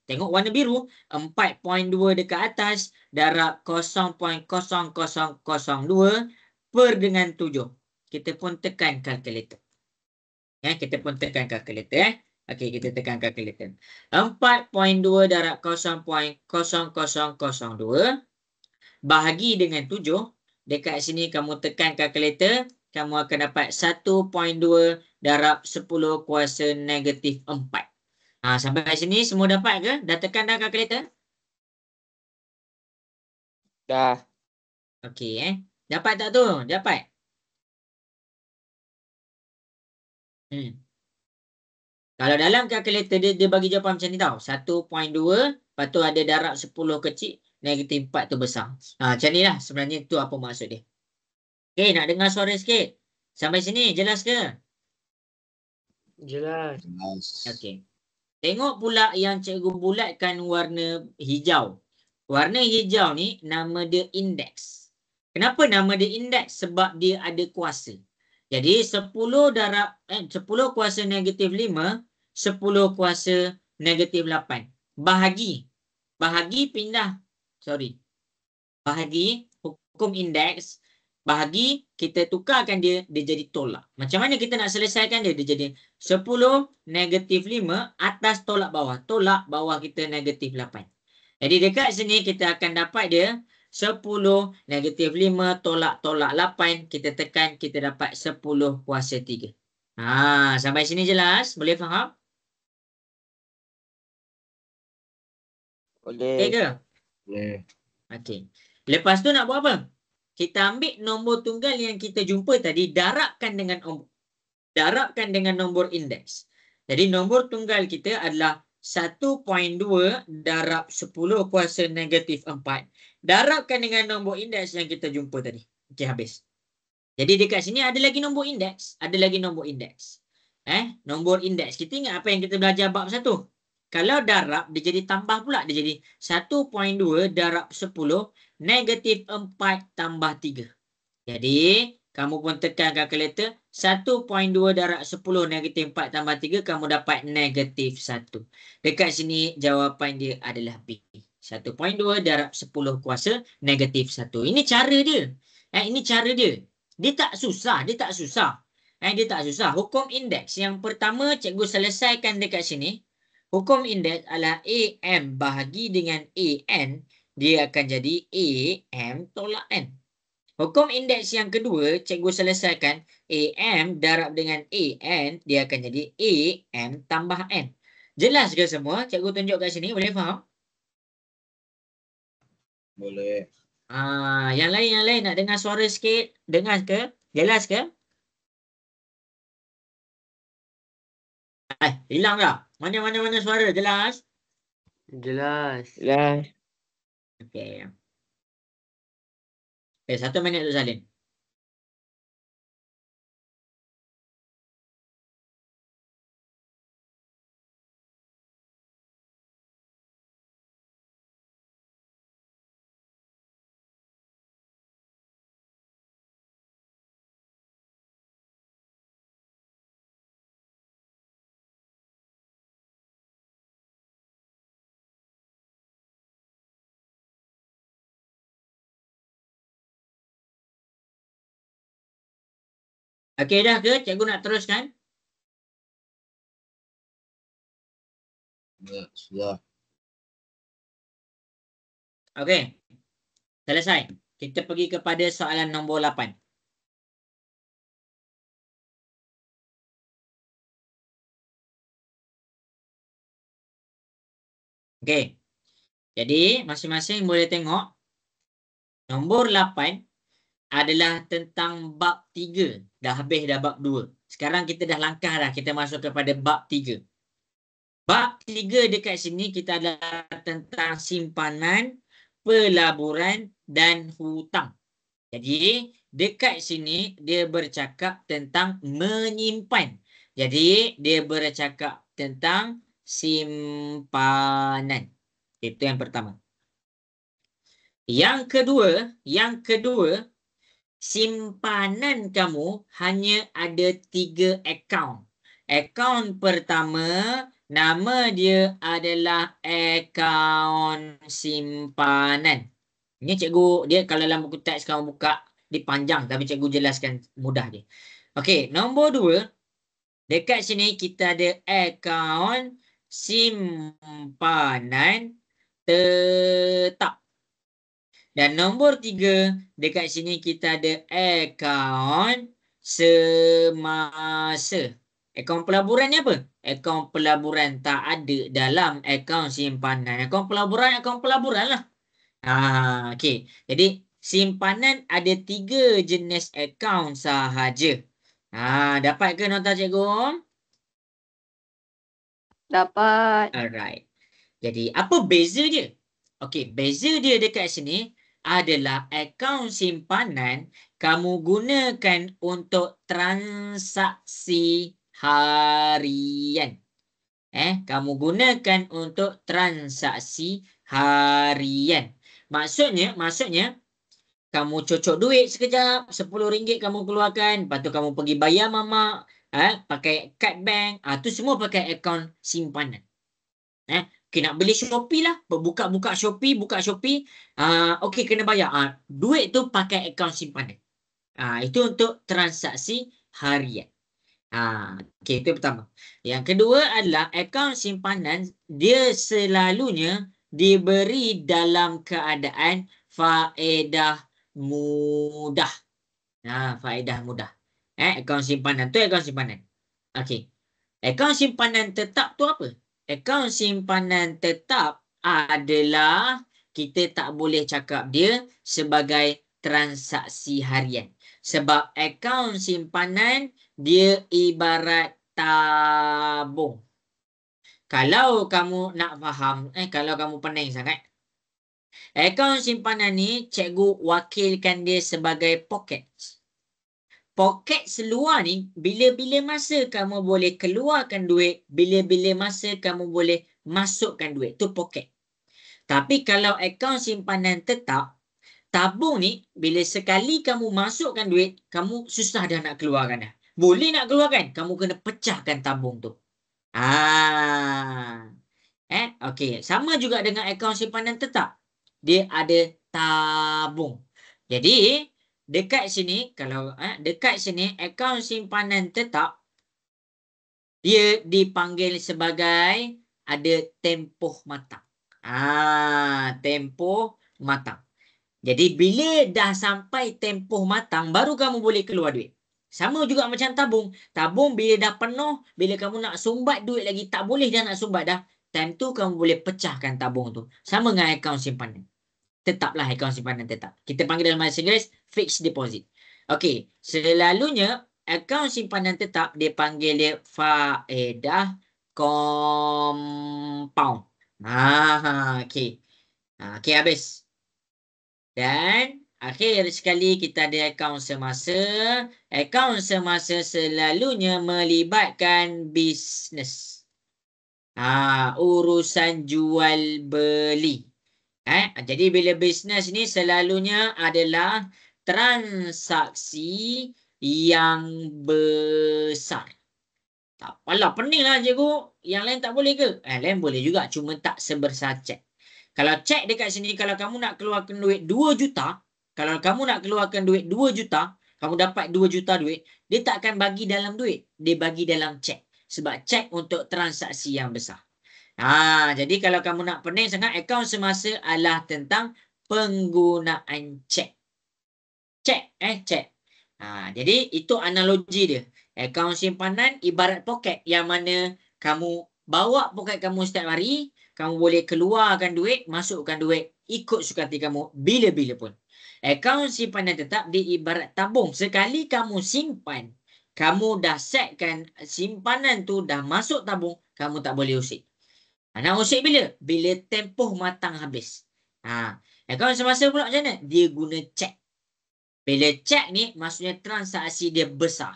S1: Tengok warna biru, 4.2 dekat atas darab 0.0002 per dengan 7. Kita pun tekan kalkulator. Okey, kita tekan kalkulator. 4.2 darab 0.0002 bahagi dengan 7. Dekat sini kamu tekan kalkulator, kamu akan dapat 1.2 darab 10 kuasa negatif 4. Sampai sini semua dapat ke? Dah tekan dah kalkulator?
S4: Dah.
S1: Okey Dapat tak tu? Dapat? Kalau dalam kalkulator dia bagi jawapan macam ni tau. 1.2, lepas tu ada darab 10 kecil, negatif 4 tu besar. Macam ni lah sebenarnya tu apa maksud dia. Okey, nak dengar suara sikit. Sampai sini jelas ke?
S2: Jelas.
S3: Jelas.
S1: Okey. Tengok pula yang cikgu bulatkan warna hijau. Warna hijau ni nama dia indeks. Kenapa nama dia indeks? Sebab dia ada kuasa. Jadi 10 kuasa negatif 5, 10 kuasa negatif 8. Bahagi pindah. Bahagi hukum indeks. Bahagi kita tukarkan dia jadi tolak. Macam mana kita nak selesaikan dia? Dia jadi 10 negatif 5 atas tolak bawah. Tolak bawah kita negatif 8. Jadi dekat sini kita akan dapat dia 10 negatif 5 tolak 8. Kita tekan, kita dapat 10 kuasa 3. Sampai sini jelas? Boleh faham?
S4: Boleh.
S1: Okey ke?
S3: Boleh.
S1: Okey. Lepas tu nak buat apa? Kita ambil nombor tunggal yang kita jumpa tadi, darabkan dengan nombor indeks. Jadi nombor tunggal kita adalah 1.2 darab 10 kuasa negatif 4. Darabkan dengan nombor indeks yang kita jumpa tadi. Okey, habis. Jadi dekat sini ada lagi nombor indeks. Nombor indeks. Kita ingat apa yang kita belajar bab 1? Kalau darab, dia jadi tambah pula. Dia jadi 1.2 darab 10 negatif 4 tambah 3. Jadi, kamu pun tekan kalkulator. 1.2 darab 10 negatif 4 tambah 3, kamu dapat negatif 1. Dekat sini, jawapan dia adalah B. 1.2 darab 10 kuasa negatif 1. Ini cara dia. Dia tak susah. Hukum indeks. Yang pertama, cikgu selesaikan dekat sini. Hukum indeks adalah AM bahagi dengan AN. Dia akan jadi AM tolak N. Hukum indeks yang kedua, cikgu selesaikan. AM darab dengan AN. Dia akan jadi AM tambah N. Jelas ke semua? Cikgu tunjuk kat sini. Boleh faham?
S3: Boleh.
S1: Yang lain nak dengar suara sikit. Dengar ke? Jelas ke? Hilang tak? Mana suara? Jelas?
S2: Jelas.
S4: Jelas.
S1: Okey. 1 minit tu Salim. Okey dah ke? Cikgu nak teruskan?
S3: Sudah.
S1: Okey. Selesai. Kita pergi kepada soalan nombor 8. Okey. Jadi, masing-masing boleh tengok. Nombor 8 adalah tentang bab 3. Dah habis dah bab 2. Sekarang kita dah langkah dah. Kita masuk kepada bab 3. Bab 3 dekat sini kita adalah tentang simpanan, pelaburan dan hutang. Jadi, dekat sini dia bercakap tentang menyimpan. Jadi, dia bercakap tentang simpanan. Itu yang pertama. Yang kedua, simpanan kamu hanya ada 3 akaun. Akaun pertama, nama dia adalah akaun simpanan. Ini cikgu, dia kalau dalam buku teks kamu buka, dia panjang tapi cikgu jelaskan mudah dia. Okey, nombor 2, Dekat sini kita ada akaun simpanan tetap. Dan nombor 3, dekat sini kita ada akaun semasa. Akaun pelaburan ni apa? Akaun pelaburan tak ada dalam akaun simpanan. Akaun pelaburan lah. Okey. Jadi simpanan ada 3 jenis akaun sahaja. Dapat ke nota cikgu?
S2: Dapat.
S1: Alright. Jadi apa beza dia? Okey, beza dia dekat sini adalah akaun simpanan kamu gunakan untuk transaksi harian. Kamu gunakan untuk transaksi harian. Maksudnya kamu cocok duit sekejap, RM10 kamu keluarkan, lepas tu kamu pergi bayar mamak, pakai kad bank, tu semua pakai akaun simpanan. Okay, nak beli Shopee lah, buka Shopee, okey kena bayar. Duit tu pakai akaun simpanan. Itu untuk transaksi harian. Okey, itu pertama. Yang kedua adalah akaun simpanan dia selalunya diberi dalam keadaan faedah mudah. Faedah mudah. Akaun simpanan tu akaun simpanan. Okey. Akaun simpanan tetap tu apa? Akaun simpanan tetap adalah kita tak boleh cakap dia sebagai transaksi harian. Sebab akaun simpanan dia ibarat tabung. Kalau kamu nak faham, kalau kamu pening sangat, akaun simpanan ni cikgu wakilkan dia sebagai poket. Poket seluar ni, bila-bila masa kamu boleh keluarkan duit, bila-bila masa kamu boleh masukkan duit. Tu poket. Tapi kalau akaun simpanan tetap, tabung ni, bila sekali kamu masukkan duit, kamu susah dah nak keluarkan dah. Boleh nak keluarkan, kamu kena pecahkan tabung tu. Okey. Sama juga dengan akaun simpanan tetap. Dia ada tabung. Jadi, dekat sini, dekat sini, akaun simpanan tetap, dia dipanggil sebagai ada tempoh matang. Tempoh matang. Jadi, bila dah sampai tempoh matang, baru kamu boleh keluar duit. Sama juga macam tabung. Tabung bila dah penuh, bila kamu nak sumbat duit lagi, tak boleh dah nak sumbat dah. Time tu kamu boleh pecahkan tabung tu. Sama dengan akaun simpanan. Tetaplah akaun simpanan tetap. Kita panggil dalam bahasa Inggeris fixed deposit. Okey, selalunya akaun simpanan tetap dia panggil dia faedah compound. Okey. Okey, habis. Dan akhir sekali kita ada akaun semasa. Akaun semasa selalunya melibatkan bisnes. Urusan jual beli. Jadi bila bisnes ni selalunya adalah transaksi yang besar. Tak apalah, pening lah cikgu. Yang lain tak boleh ke? Lain boleh juga, cuma tak sebesar cek. Kalau cek dekat sini, kalau kamu nak keluarkan duit 2 juta, kalau kamu nak keluarkan duit 2 juta, kamu dapat 2 juta duit, dia tak akan bagi dalam duit. Dia bagi dalam cek. Sebab cek untuk transaksi yang besar. Jadi kalau kamu nak pening sangat, akaun semasa adalah tentang penggunaan cek. Cek. Jadi itu analogi dia. Akaun simpanan ibarat poket yang mana kamu bawa poket kamu setiap hari, kamu boleh keluarkan duit, masukkan duit ikut suka hati kamu bila-bila pun. Akaun simpanan tetap dia ibarat tabung. Sekali kamu simpan, kamu dah setkan simpanan tu dah masuk tabung, kamu tak boleh usik. Nak usik bila? Bila tempoh matang habis. Akaun semasa pula macam mana? Dia guna cek. Bila cek ni maksudnya transaksi dia besar.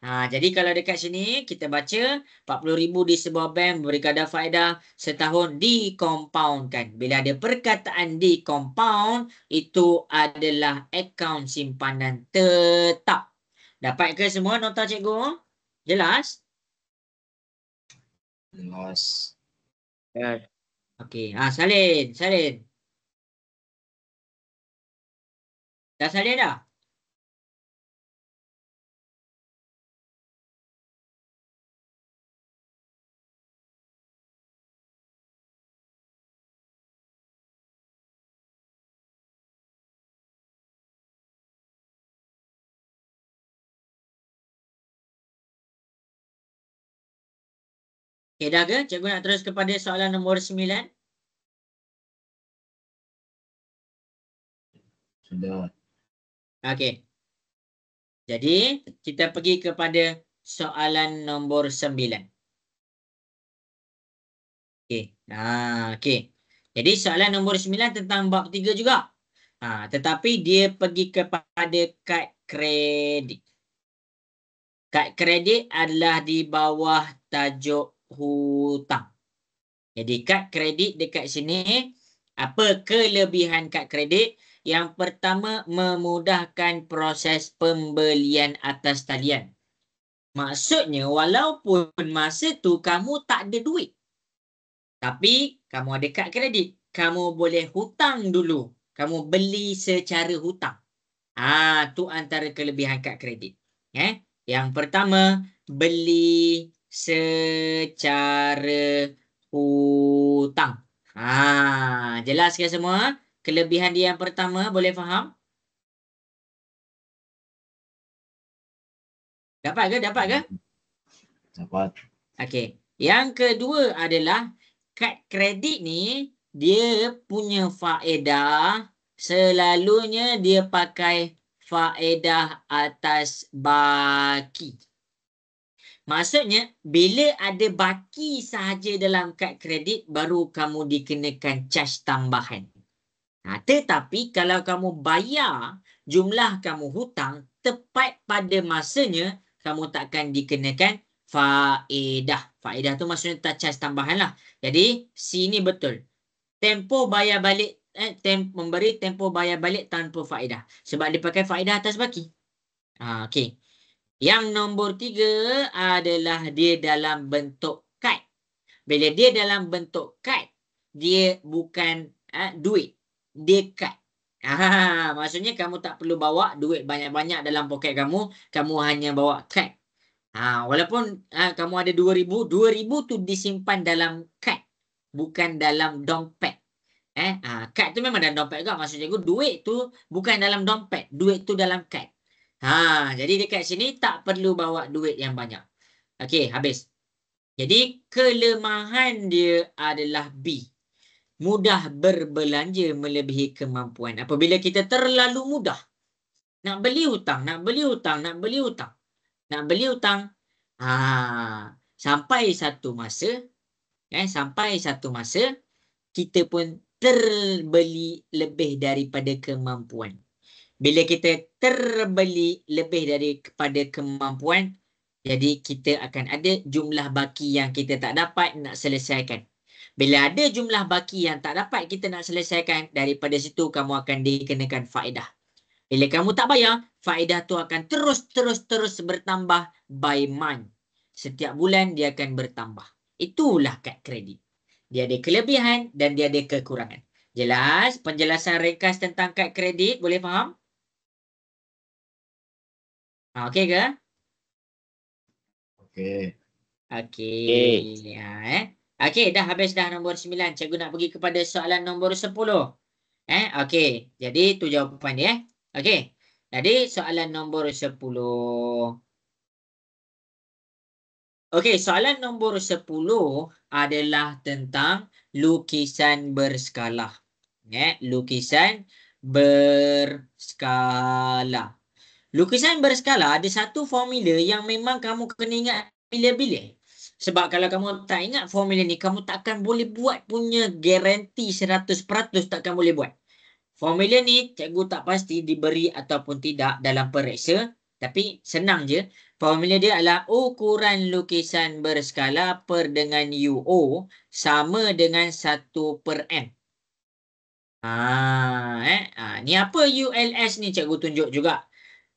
S1: Jadi kalau dekat sini kita baca 40,000 di sebuah bank memberi kadar faedah setahun dikompaundkan. Bila ada perkataan dikompaund, itu adalah akaun simpanan tetap. Dapat ke semua nota cikgu? Jelas?
S3: Jelas.
S1: Okey. Salin. Dah salin dah? Okey, dah ke? Cikgu nak terus kepada soalan nombor 9.
S3: Sudah.
S1: Okey. Jadi, kita pergi kepada soalan nombor 9. Okey. Okey. Jadi, soalan nombor 9 tentang bab 3 juga. Tetapi dia pergi kepada kad kredit. Kad kredit adalah di bawah tajuk hutang. Jadi, kad kredit dekat sini, apa kelebihan kad kredit? Yang pertama, memudahkan proses pembelian atas talian. Maksudnya, walaupun masa tu kamu tak ada duit, tapi kamu ada kad kredit, kamu boleh hutang dulu. Kamu beli secara hutang. Tu antara kelebihan kad kredit. Yang pertama, beli secara hutang. Jelas ke semua? Kelebihan dia yang pertama, boleh faham? Dapat ke? Dapat ke?
S3: Dapat.
S1: Okey. Yang kedua adalah kad kredit ni dia punya faedah selalunya dia pakai faedah atas baki. Maksudnya bila ada baki sahaja dalam kad kredit baru kamu dikenakan caj tambahan. Tetapi kalau kamu bayar jumlah kamu hutang tepat pada masanya, kamu takkan dikenakan faedah. Faedah tu maksudnya tak caj tambahan lah. Jadi sini betul. Tempoh bayar balik, memberi tempoh bayar balik tanpa faedah. Sebab dia pakai faedah atas baki. Okey. Yang nombor 3 adalah dia dalam bentuk kad. Bila dia dalam bentuk kad, dia bukan duit. Dia kad. Maksudnya kamu tak perlu bawa duit banyak-banyak dalam poket kamu. Kamu hanya bawa kad. Walaupun kamu ada 2,000, 2,000 tu disimpan dalam kad. Bukan dalam dompet. Kad tu memang dalam dompet juga. Maksudnya duit tu bukan dalam dompet. Duit tu dalam kad. Jadi dekat sini tak perlu bawa duit yang banyak. Okey, habis. Jadi kelemahan dia adalah B. Mudah berbelanja melebihi kemampuan. Apabila kita terlalu mudah nak beli hutang, nak beli hutang, nak beli hutang, nak beli hutang, sampai satu masa kita pun terbeli lebih daripada kemampuan. Bila kita terbeli lebih daripada kemampuan, jadi kita akan ada jumlah baki yang kita tak dapat nak selesaikan. Bila ada jumlah baki yang tak dapat kita nak selesaikan, daripada situ kamu akan dikenakan faedah. Bila kamu tak bayar, faedah tu akan terus bertambah by month. Setiap bulan dia akan bertambah. Itulah kad kredit. Dia ada kelebihan dan dia ada kekurangan. Jelas? Penjelasan ringkas tentang kad kredit, boleh faham? Okey ke?
S3: Okey.
S1: Okey. Okey, dah habis dah nombor 9. Cikgu nak pergi kepada soalan nombor 10. Okey. Jadi tu jawapan dia. Okey. Jadi soalan nombor 10. Okey, soalan nombor 10 adalah tentang lukisan berskala. Lukisan berskala. Lukisan berskala ada satu formula yang memang kamu kena ingat bila-bila. Sebab kalau kamu tak ingat formula ni, kamu takkan boleh buat punya garanti 100% takkan boleh buat. Formula ni cikgu tak pasti diberi ataupun tidak dalam periksa. Tapi senang je. Formula dia adalah ukuran lukisan berskala per dengan UO sama dengan 1/M. Ni apa ULS ni cikgu tunjuk juga.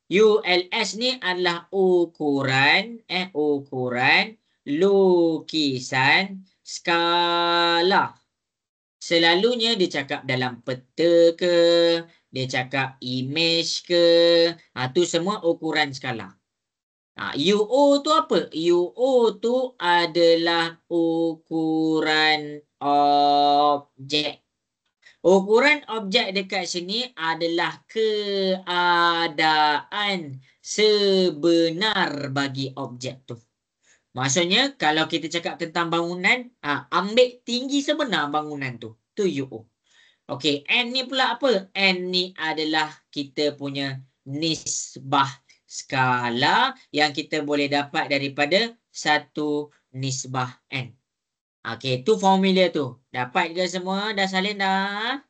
S1: ULS ni adalah ukuran lukisan skala. Selalunya dia cakap dalam peta ke, dia cakap image ke, tu semua ukuran skala. UO tu apa? UO tu adalah ukuran objek. Ukuran objek dekat sini adalah keadaan sebenar bagi objek tu. Maksudnya kalau kita cakap tentang bangunan, ambil tinggi sebenar bangunan tu. Tu UO. Okey, N ni pula apa? N ni adalah kita punya nisbah skala yang kita boleh dapat daripada satu nisbah N. Okey, tu formula tu. Dapat ke semua? Dah salin dah?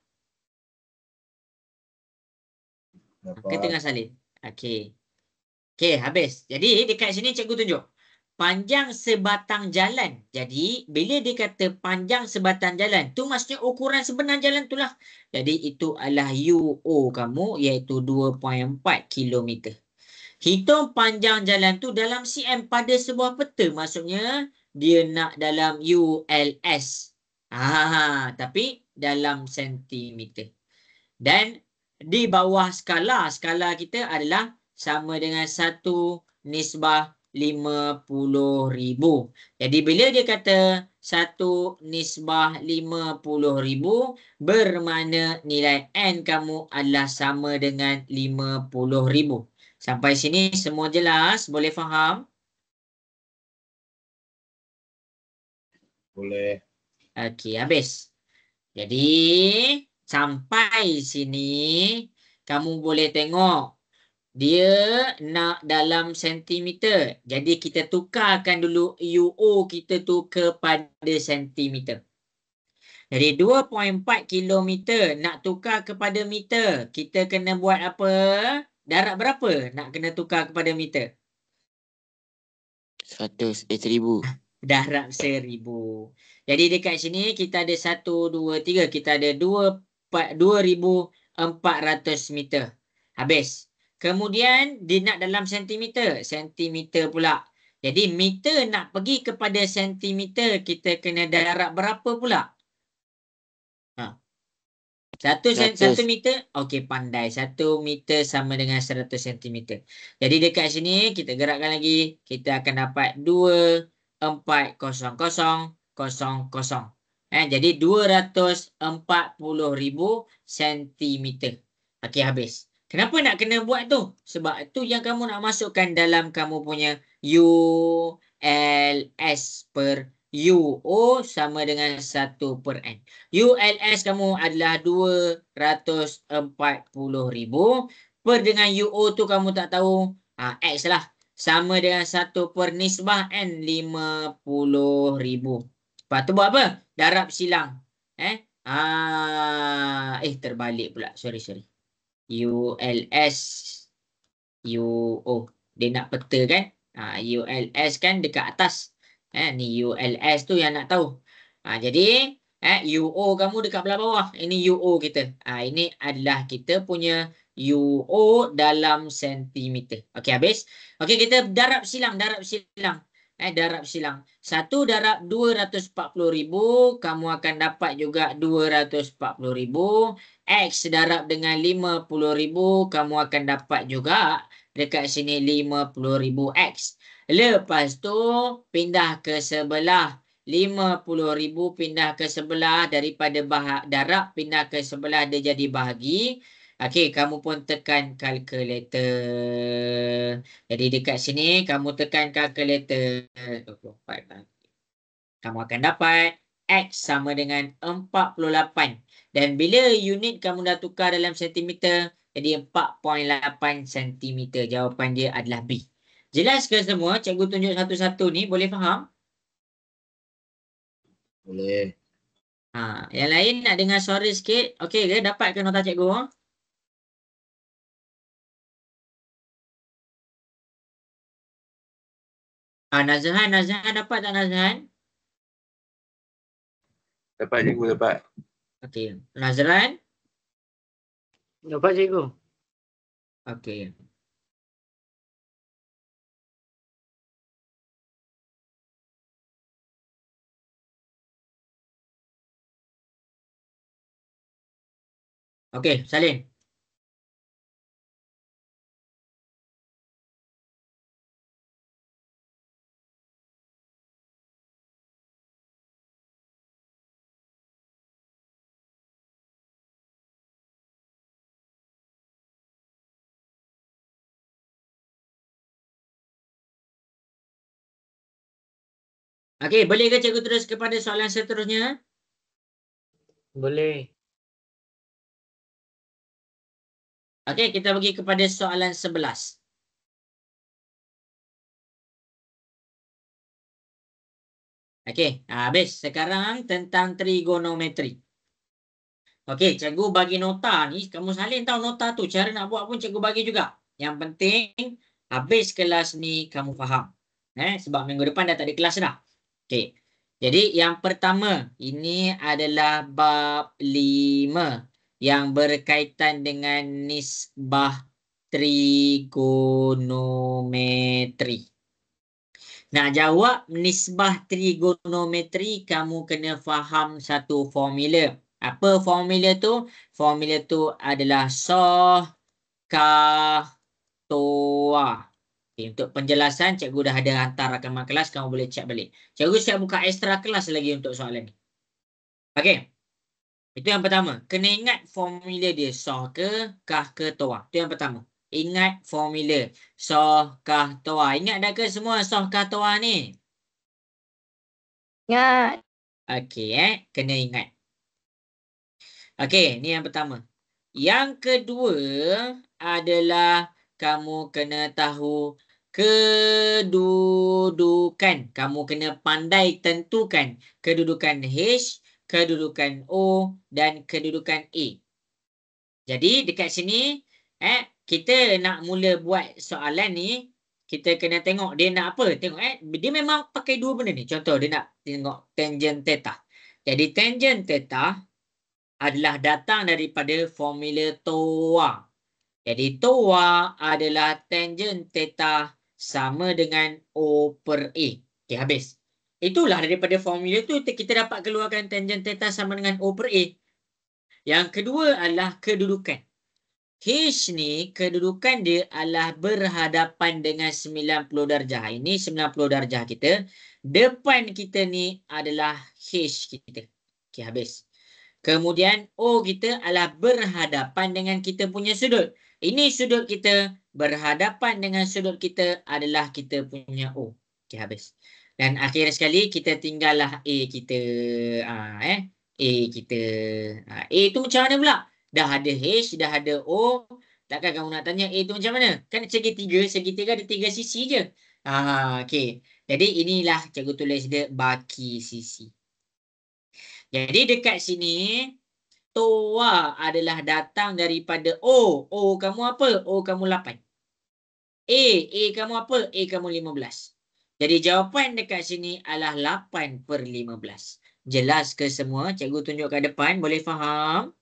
S1: Ke tengah
S3: Dapat.
S1: salin? Okey. Okey, habis. Jadi dekat sini cikgu tunjuk. Panjang sebatang jalan. Jadi bila dia kata panjang sebatang jalan, tu maksudnya ukuran sebenar jalan tu lah. Jadi itu adalah UO kamu iaitu 2.4 kilometer. Hitung panjang jalan tu dalam cm pada sebuah peta. Maksudnya dia nak dalam ULS. Tapi dalam sentimeter. Dan di bawah skala kita adalah sama dengan 1/50,000. Jadi bila dia kata 1/50,000 bermakna nilai N kamu adalah sama dengan 50,000. Sampai sini semua jelas? Boleh faham?
S3: Boleh.
S1: Okey, habis. Jadi sampai sini kamu boleh tengok dia nak dalam sentimeter. Jadi kita tukarkan dulu UO kita tu kepada sentimeter. Jadi 2.4 kilometer nak tukar kepada meter. Kita kena buat apa? Darab berapa nak kena tukar kepada meter?
S2: 1,000.
S1: Darab 1,000. Jadi dekat sini kita ada 1, 2, 3. Kita ada 2,400 meter. Habis. Kemudian dia nak dalam sentimeter. Sentimeter pula. Jadi meter nak pergi kepada sentimeter. Kita kena darab berapa pula? Satu
S2: 100.
S1: meter. Okey, pandai. 1 meter sama dengan 100 sentimeter. Jadi dekat sini kita gerakkan lagi. Kita akan dapat 2,400,000. Jadi 240,000 sentimeter. Okey, habis. Kenapa nak kena buat tu? Sebab tu yang kamu nak masukkan dalam kamu punya ULS per UO sama dengan 1/N. ULS kamu adalah 240,000 per dengan UO tu kamu tak tahu. X lah. Sama dengan 1/nisbah N 50,000. Lepas tu buat apa? Darab silang. Terbalik pula. Sorry. ULS UO. Dia nak peta kan? ULS kan dekat atas. Ni ULS tu yang nak tahu. Jadi UO kamu dekat belah bawah. Ini UO kita. Ini adalah kita punya UO dalam sentimeter. Okey, habis. Okey, kita darab silang. Darab silang. 1 darab 240,000. Kamu akan dapat juga 240,000. X darab dengan 50,000. Kamu akan dapat juga dekat sini 50,000 X. Lepas tu pindah ke sebelah. 50,000 pindah ke sebelah daripada darab pindah ke sebelah dia jadi bahagi. Okey, kamu pun tekan kalkulator. Jadi dekat sini kamu tekan kalkulator. 24. Kamu akan dapat X sama dengan 48. Dan bila unit kamu dah tukar dalam sentimeter, jadi 4.8 sentimeter. Jawapan dia adalah B. Jelas ke semua? Cikgu tunjuk satu-satu ni. Boleh faham?
S3: Boleh.
S1: Yang lain nak dengar suara sikit. Okey ke? Dapat ke nota cikgu? Nazhan dapat tak Nazhan?
S4: Dapat cikgu, dapat.
S1: Okey. Nazran?
S2: Dapat cikgu.
S1: Okey. Okey, salin. Okey, boleh ke cikgu terus kepada soalan seterusnya?
S2: Boleh.
S1: Okey, kita pergi kepada soalan 11. Okey, habis. Sekarang tentang trigonometri. Okey, cikgu bagi nota ni. Kamu salin tahu nota tu. Cara nak buat pun cikgu bagi juga. Yang penting, habis kelas ni kamu faham. Sebab minggu depan dah tak ada kelas dah. Okey. Jadi yang pertama, ini adalah bab 5 yang berkaitan dengan nisbah trigonometri. Nak jawab nisbah trigonometri, kamu kena faham satu formula. Apa formula tu? Formula tu adalah soh kah toa. Okay, untuk penjelasan, cikgu dah ada hantar rakaman kelas. Kamu boleh cek balik. Cikgu siap buka extra kelas lagi untuk soalan ni. Okey. Itu yang pertama. Kena ingat formula dia. Soh ke, kah ke, toa. Itu yang pertama. Ingat formula. Soh kah toa. Ingat dah ke semua soh kah toa ni?
S4: Ingat.
S1: Okey, kena ingat. Okey, ni yang pertama. Yang kedua adalah kamu kena tahu kedudukan. Kamu kena pandai tentukan kedudukan H, kedudukan O dan kedudukan A. Jadi dekat sini kita nak mula buat soalan ni, kita kena tengok dia nak apa. Tengok dia memang pakai dua benda ni. Contoh dia nak tengok tangent theta. Jadi tangent theta adalah datang daripada formula TOA. Jadi TOA adalah tangent theta sama dengan O per A. Okey, habis. Itulah daripada formula tu kita dapat keluarkan tangent theta sama dengan O per A. Yang kedua adalah kedudukan. H ni kedudukan dia adalah berhadapan dengan 90 darjah. Ini 90 darjah kita. Depan kita ni adalah H kita. Okey, habis. Kemudian O kita adalah berhadapan dengan kita punya sudut. Ini sudut kita berhadapan dengan sudut kita adalah kita punya O. Okey, habis. Dan akhir sekali kita tinggallah A kita. A kita. A tu macam mana pula? Dah ada H, dah ada O. Takkan kamu nak tanya A tu macam mana? Kan segitiga. Segitiga ada 3 sisi je. Okey. Jadi inilah cikgu tulis dia baki sisi. Jadi dekat sini, TOA adalah datang daripada O. O kamu apa? O kamu 8. A kamu apa? A kamu 15. Jadi jawapan dekat sini adalah 8 per 15. Jelas ke semua? Cikgu tunjuk kat depan. Boleh faham?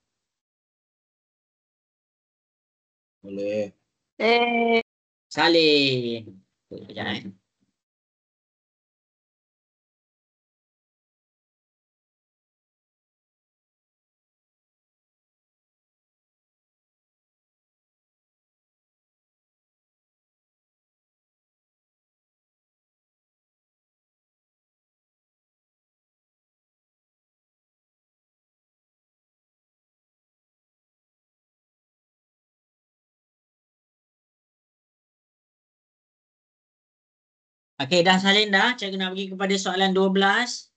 S3: Boleh.
S1: Salin. Sekejap. Okey, dah salin dah. Cikgu nak pergi kepada soalan 12.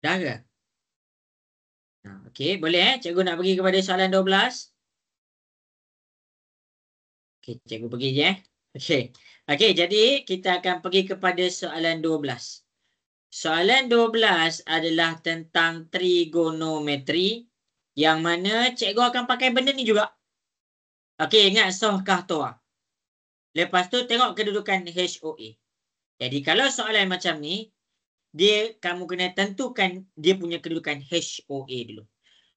S1: Dah ke? Okey, boleh Cikgu nak pergi kepada soalan 12. Okey, cikgu pergi je Okey. Okey, jadi kita akan pergi kepada soalan 12. Soalan 12 adalah tentang trigonometri yang mana cikgu akan pakai benda ni juga. Okey, ingat soh kah toa. Lepas tu tengok kedudukan HOA. Jadi kalau soalan macam ni, kamu kena tentukan dia punya kedudukan HOA dulu.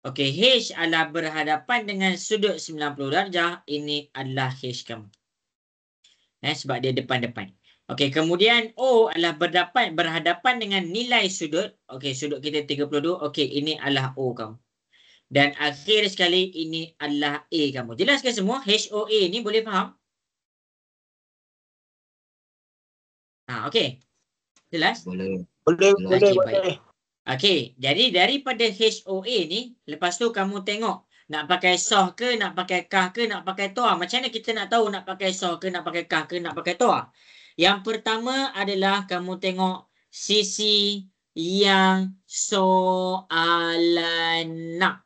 S1: Okey, H adalah berhadapan dengan sudut 90 darjah. Ini adalah H kamu. Sebab dia depan-depan. Okey, kemudian O adalah berhadapan dengan nilai sudut. Okey, sudut kita 32. Okey, ini adalah O kamu. Dan akhir sekali ini adalah A kamu. Jelas ke semua? HOA ni boleh faham? Okey. Jelas?
S3: Boleh.
S1: Okey, baik. Okey, jadi daripada HOA ni, lepas tu kamu tengok Nak pakai soh ke, nak pakai kah ke, nak pakai toa? Macam mana kita nak tahu nak pakai soh ke, nak pakai kah ke, nak pakai toa? Yang pertama adalah kamu tengok sisi yang soalan nak.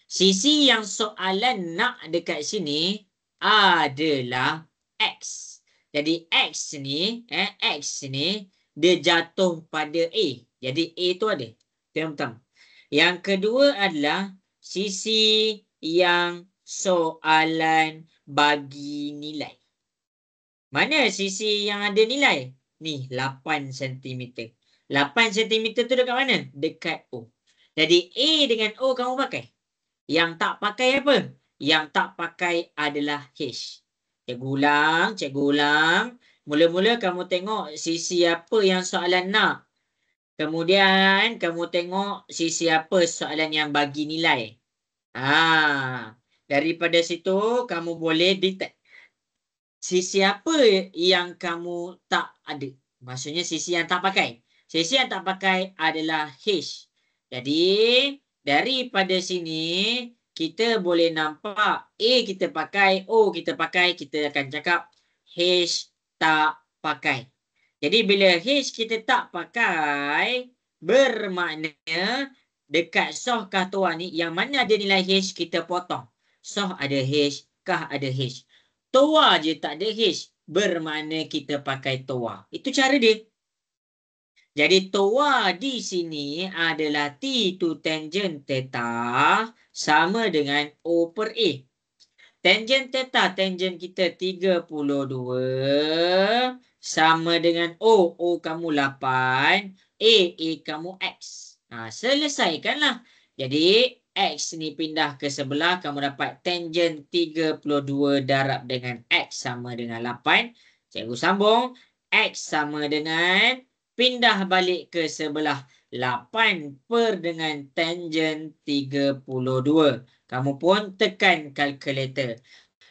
S1: Sisi yang soalan nak dekat sini adalah X. Jadi X ni dia jatuh pada A. Jadi A tu ada. Itu yang pertama. Yang kedua adalah sisi yang soalan bagi nilai. Mana sisi yang ada nilai? Ni 8 cm. 8 cm tu dekat mana? Dekat O. Jadi A dengan O kamu pakai. Yang tak pakai apa? Yang tak pakai adalah H. Cikgu ulang. Mula-mula kamu tengok sisi apa yang soalan nak. Kemudian kamu tengok sisi apa soalan yang bagi nilai. Daripada situ kamu boleh detect sisi apa yang kamu tak ada. Maksudnya sisi yang tak pakai. Sisi yang tak pakai adalah H. Jadi daripada sini kita boleh nampak A kita pakai, O kita pakai, kita akan cakap H tak pakai. Jadi bila H kita tak pakai, bermakna dekat soh kah toa ni, yang mana ada nilai H kita potong. Soh ada H, kah ada H. Toa je tak ada H, bermakna kita pakai toa. Itu cara dia. Jadi toa di sini adalah T2 tangent theta sama dengan O per A. Tangent theta, tangent kita 32 sama dengan O. O kamu 8, A kamu X. Selesaikanlah. Jadi X ni pindah ke sebelah, kamu dapat tangent 32 darab dengan X sama dengan 8. Cikgu sambung. X sama dengan, pindah balik ke sebelah, 8 per dengan tangent 32. Kamu pun tekan kalkulator.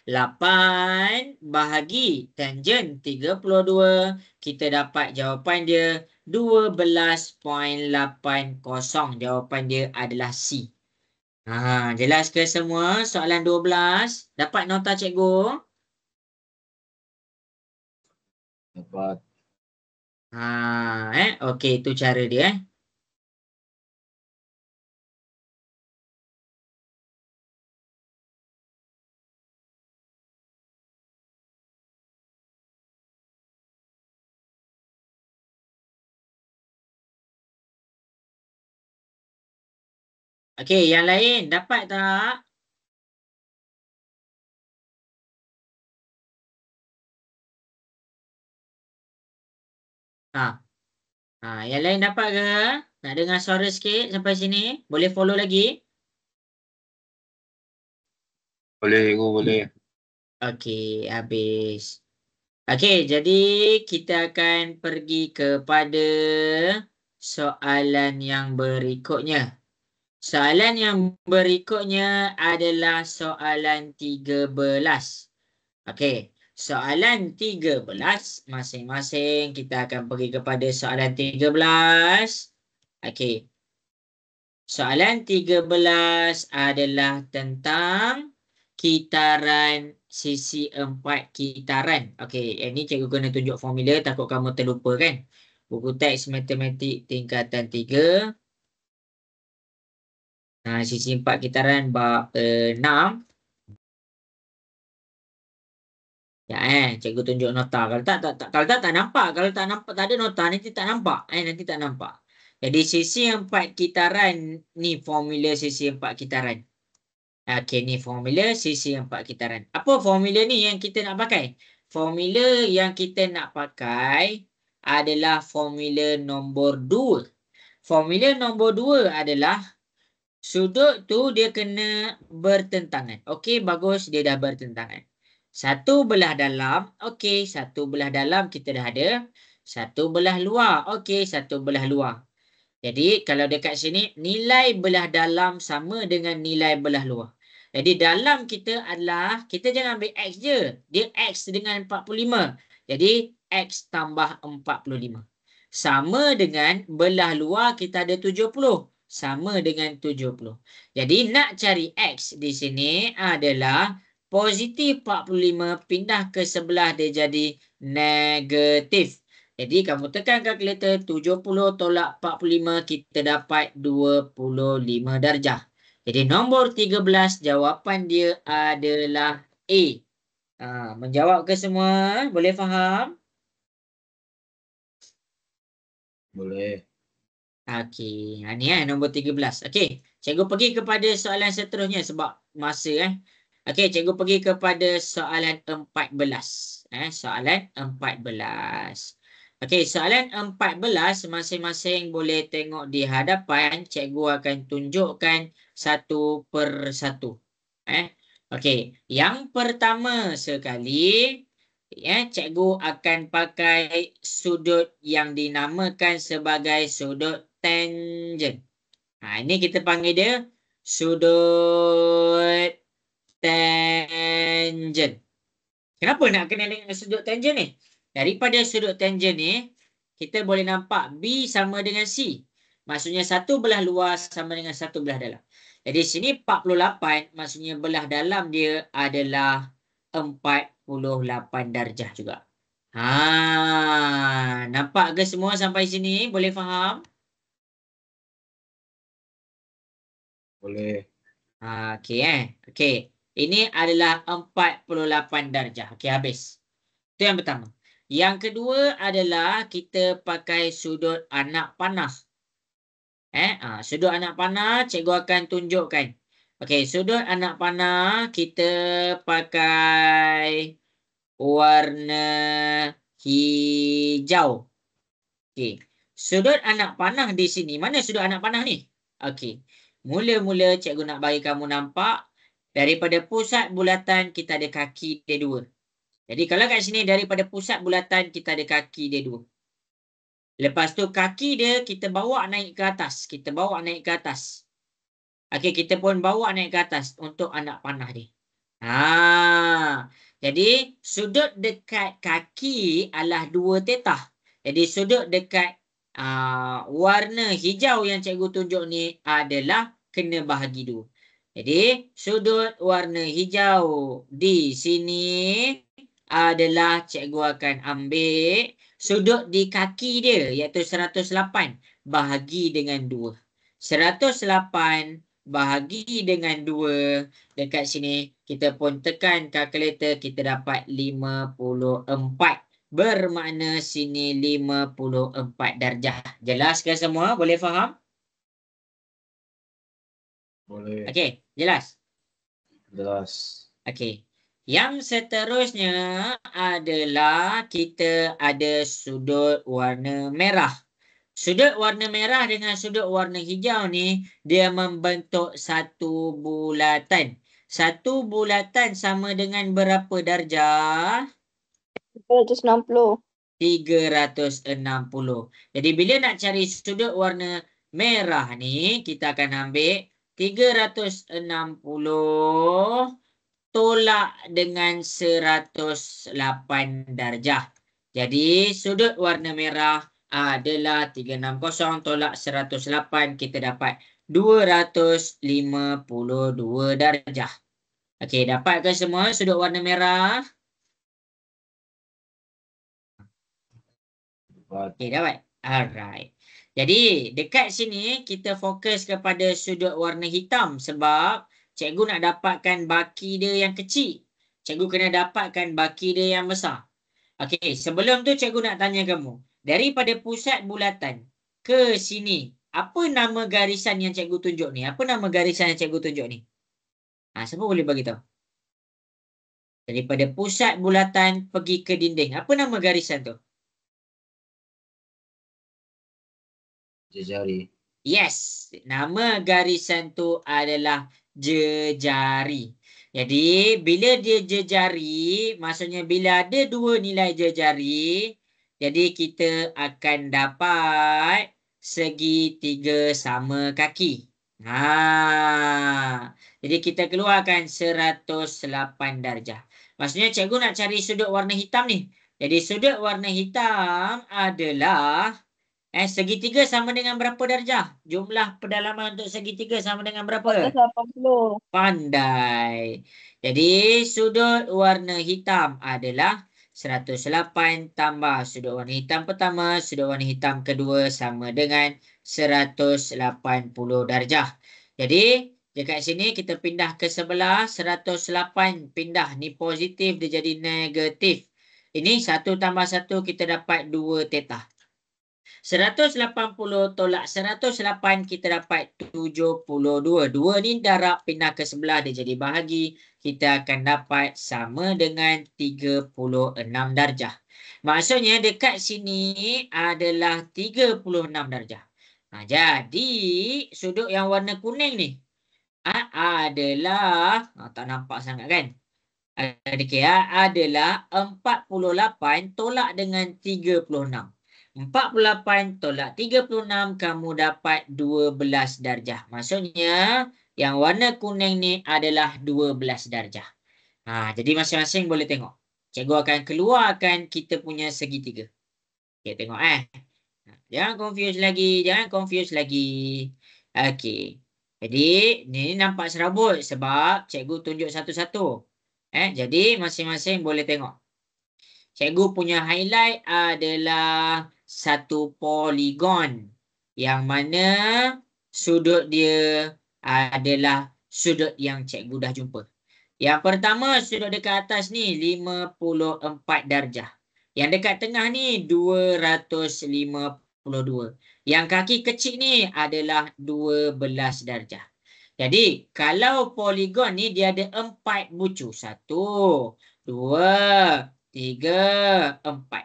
S1: 8 bahagi tangent 32. Kita dapat jawapan dia 12.80. Jawapan dia adalah C. Jelas ke semua? Soalan 12. Dapat nota cikgu?
S3: Dapat.
S1: Okey, itu cara dia. Okey, yang lain dapat tak? Yang lain dapat ke? Nak dengar suara sikit sampai sini? Boleh follow lagi?
S3: Boleh, cikgu, boleh.
S1: Okey, habis. Okey, jadi kita akan pergi kepada soalan yang berikutnya. Soalan yang berikutnya adalah soalan 13. Okey, soalan 13 masing-masing kita akan pergi kepada soalan 13. Okey. Soalan 13 adalah tentang kitaran sisi 4 kitaran. Okey, ini cikgu kena tunjuk formula takut kamu terlupa kan. Buku teks matematik tingkatan 3. Sisi 4 kitaran bab 6. Ya, cikgu tunjuk nota. Kalau tak nampak. Kalau tak nampak, tak ada nota, nanti tak nampak. Nanti tak nampak. Jadi sisi 4 kitaran ni formula sisi 4 kitaran. Okey, ni formula sisi 4 kitaran. Apa formula ni yang kita nak pakai? Formula yang kita nak pakai adalah formula nombor 2. Formula nombor 2 adalah sudut tu dia kena bertentangan. Okey, bagus, dia dah bertentangan. Satu belah dalam, okey, satu belah dalam kita dah ada. Satu belah luar, okey, satu belah luar. Jadi kalau dekat sini nilai belah dalam sama dengan nilai belah luar. Jadi dalam kita adalah, kita jangan ambil X je. Dia X dengan 45. Jadi X tambah 45. Sama dengan belah luar kita ada 70. sama dengan 70. Jadi nak cari X di sini adalah positif 45 pindah ke sebelah dia jadi negatif. Jadi kamu tekan kalkulator 70 tolak 45 kita dapat 25 darjah. Jadi nombor 13 jawapan dia adalah A. Menjawab ke semua? Boleh faham?
S3: Boleh.
S1: Okey, ni nombor 13. Okey, cikgu pergi kepada soalan seterusnya sebab masa Okey, cikgu pergi kepada soalan 14. Soalan 14. Okey, soalan 14 masing-masing boleh tengok di hadapan. Cikgu akan tunjukkan satu per satu. Okey, yang pertama sekali cikgu akan pakai sudut yang dinamakan sebagai sudut tangent. Ini kita panggil dia sudut tangent. Kenapa nak kenal dengan sudut tangent ni? Daripada sudut tangent ni, kita boleh nampak B sama dengan C. Maksudnya satu belah luar sama dengan satu belah dalam. Jadi sini 48, maksudnya belah dalam dia adalah 48 darjah juga. Nampak ke semua sampai sini? Boleh faham?
S3: Boleh.
S1: Okey Okey. Ini adalah 48 darjah. Okey, habis. Itu yang pertama. Yang kedua adalah kita pakai sudut anak panah. Sudut anak panah cikgu akan tunjukkan. Okey, sudut anak panah kita pakai warna hijau. Okey. Sudut anak panah di sini. Mana sudut anak panah ni? Okey. Mula-mula cikgu nak bagi kamu nampak daripada pusat bulatan kita ada kaki dia dua. Jadi kalau kat sini daripada pusat bulatan kita ada kaki dia dua. Lepas tu kaki dia kita bawa naik ke atas. Kita bawa naik ke atas. Okey, kita pun bawa naik ke atas untuk anak panah dia. Jadi sudut dekat kaki adalah 2 θ. Jadi sudut dekat warna hijau yang cikgu tunjuk ni adalah kena bahagi 2. Jadi sudut warna hijau di sini adalah cikgu akan ambil sudut di kaki dia iaitu 108 bahagi dengan 2. 108 bahagi dengan 2. Dekat sini kita pun tekan kalkulator kita dapat 54. Bermakna sini 54 darjah. Jelas ke semua? Boleh faham?
S3: Boleh.
S1: Okey, jelas?
S3: Jelas.
S1: Okey. Yang seterusnya adalah kita ada sudut warna merah. Sudut warna merah dengan sudut warna hijau ni dia membentuk satu bulatan. Satu bulatan sama dengan berapa darjah?
S4: 360.
S1: 360. Jadi bila nak cari sudut warna merah ni, kita akan ambil 360 tolak dengan 108 darjah. Jadi sudut warna merah adalah 360 tolak 108. Kita dapat 252 darjah. Okey, dapat ke semua sudut warna merah? Okey, dapat. Alright. Jadi dekat sini kita fokus kepada sudut warna hitam sebab cikgu nak dapatkan baki dia yang kecil. Cikgu kena dapatkan baki dia yang besar. Okey, sebelum tu cikgu nak tanya kamu. Daripada pusat bulatan ke sini, apa nama garisan yang cikgu tunjuk ni? Apa nama garisan yang cikgu tunjuk ni? Siapa boleh bagi tahu? Daripada pusat bulatan pergi ke dinding. Apa nama garisan tu?
S3: Jejari.
S1: Yes, nama garisan tu adalah jejari. Jadi bila dia jejari, maksudnya bila ada 2 nilai jejari, jadi kita akan dapat segitiga sama kaki. Jadi kita keluarkan 108 darjah. Maksudnya cikgu nak cari sudut warna hitam ni. Jadi sudut warna hitam adalah Segitiga sama dengan berapa darjah? Jumlah pedalaman untuk segitiga sama dengan berapa?
S4: 180.
S1: Pandai. Jadi sudut warna hitam adalah 108 tambah sudut warna hitam pertama, sudut warna hitam kedua sama dengan 180 darjah. Jadi dekat sini kita pindah ke sebelah 108 pindah ni positif dia jadi negatif. Ini 1 tambah 1 kita dapat 2 theta. 180 tolak 108 kita dapat 72. 2 ni darab pindah ke sebelah dia jadi bahagi. Kita akan dapat sama dengan 36 darjah. Maksudnya dekat sini adalah 36 darjah. Jadi sudut yang warna kuning ni adalah tak nampak sangat kan? Okay, adalah 48 tolak dengan 36. 48 tolak 36 kamu dapat 12 darjah. Maksudnya yang warna kuning ni adalah 12 darjah. Jadi masing-masing boleh tengok. Cikgu akan keluarkan kita punya segitiga. Okay, tengok Jangan confuse lagi, jangan confuse lagi. Okey. Jadi ni nampak serabut sebab cikgu tunjuk satu-satu. Jadi masing-masing boleh tengok. Cikgu punya highlight adalah satu poligon yang mana sudut dia adalah sudut yang cikgu dah jumpa. Yang pertama sudut dekat atas ni 54 darjah. Yang dekat tengah ni 252. Yang kaki kecil ni adalah 12 darjah. Jadi kalau poligon ni dia ada 4 bucu. 1, 2, 3, 4.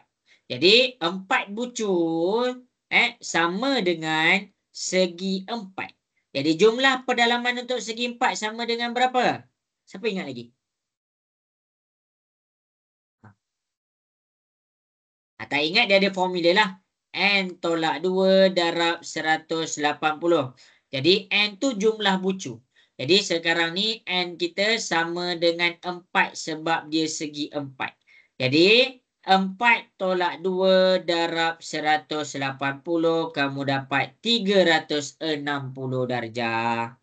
S1: Jadi 4 bucu sama dengan segi 4. Jadi jumlah pedalaman untuk segi 4 sama dengan berapa? Siapa ingat lagi? Tak ingat dia ada formula lah. N tolak 2 darab 180. Jadi N tu jumlah bucu. Jadi sekarang ni N kita sama dengan 4 sebab dia segi 4. Jadi 4 tolak 2 darab 180 kamu dapat 360 darjah.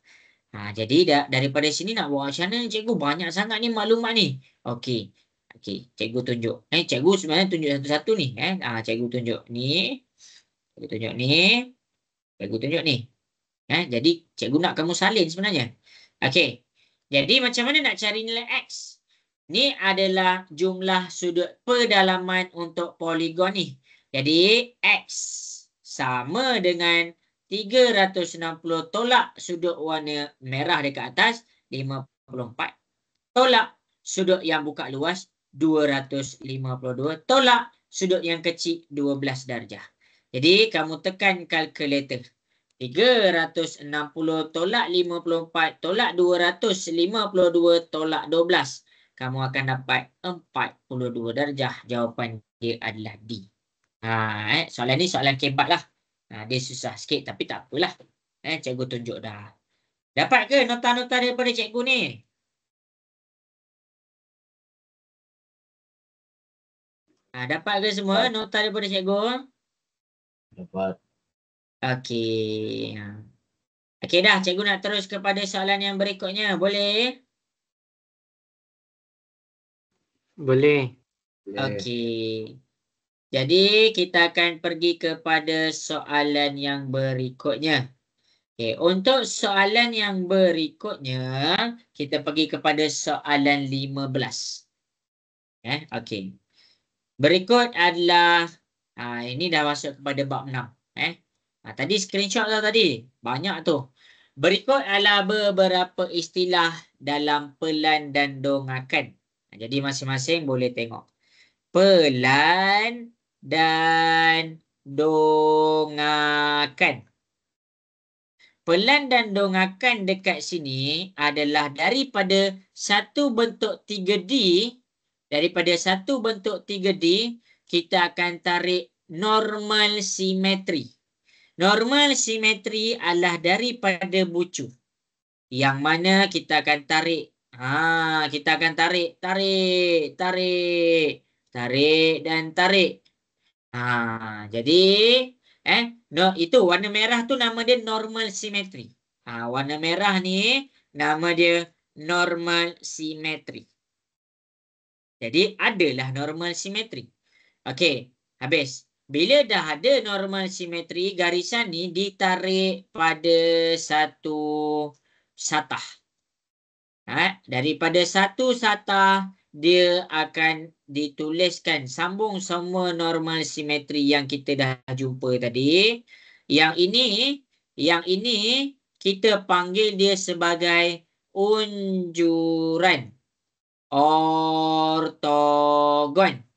S1: Jadi daripada sini nak buat macam mana cikgu? Banyak sangat ni maklumat ni. Okey. Cikgu tunjuk. Cikgu sebenarnya tunjuk satu-satu ni. Cikgu tunjuk ni. Cikgu tunjuk ni. Cikgu tunjuk ni. Jadi cikgu nak kamu salin sebenarnya. Okey. Jadi macam mana nak cari nilai X? Ni adalah jumlah sudut pedalaman untuk poligon ni. Jadi X sama dengan 360 tolak sudut warna merah dekat atas 54. Tolak sudut yang buka luas 252 tolak sudut yang kecil 12 darjah. Jadi kamu tekan kalkulator. 360 tolak 54 tolak 252 tolak 12. Kamu akan dapat 42 darjah. Jawapan dia adalah D. Soalan ni soalan kebat lah. Dia susah sikit tapi tak apalah. Cikgu tunjuk dah. Dapat ke nota-nota daripada cikgu ni? Dapat ke semua nota daripada cikgu?
S3: Dapat.
S1: Okey. Okey dah, cikgu nak terus kepada soalan yang berikutnya. Boleh?
S2: Boleh.
S1: Okey. Jadi kita akan pergi kepada soalan yang berikutnya. Okey, untuk soalan yang berikutnya, kita pergi kepada soalan 15. Okey. Berikut adalah ini dah masuk kepada bab 6. Tadi screenshot lah tadi. Banyak tu. Berikut adalah beberapa istilah dalam pelan dan dongakan. Jadi masing-masing boleh tengok. Pelan dan dongakan. Pelan dan dongakan dekat sini adalah daripada satu bentuk 3D. Daripada satu bentuk 3D, kita akan tarik normal simetri. Normal simetri adalah daripada bucu. Yang mana kita akan tarik. Kita akan tarik, tarik dan tarik. Jadi No, itu warna merah tu nama dia normal symmetry. Warna merah ni nama dia normal symmetry. Jadi adalah normal symmetry. Okey, habis. Bila dah ada normal symmetry, garisan ni ditarik pada satu satah. Daripada satu satah, dia akan dituliskan sambung semua normal simetri yang kita dah jumpa tadi. Yang ini kita panggil dia sebagai unjuran ortogon.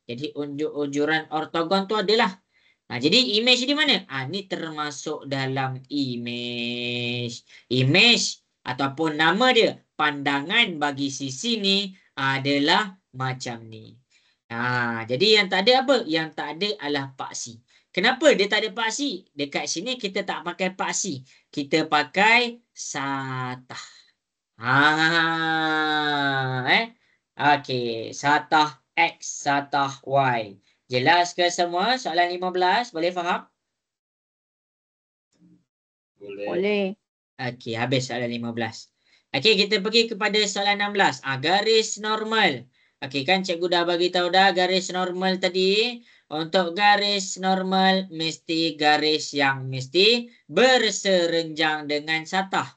S1: Jadi unjuran ortogon tu adalah jadi image di mana? Ni termasuk dalam image. Image ataupun nama dia, pandangan bagi sisi ni adalah macam ni. Jadi yang tak ada apa? Yang tak ada adalah paksi. Kenapa dia tak ada paksi? Dekat sini kita tak pakai paksi. Kita pakai satah. Okey, satah X, satah Y. Jelas ke semua? Soalan 15, boleh faham?
S4: Boleh.
S1: Okey, habis soalan 15. Okey, kita pergi kepada soalan 16. Garis normal. Okey, kan cikgu dah bagi tahu dah garis normal tadi. Untuk garis normal mesti garis yang mesti berserenjang dengan satah.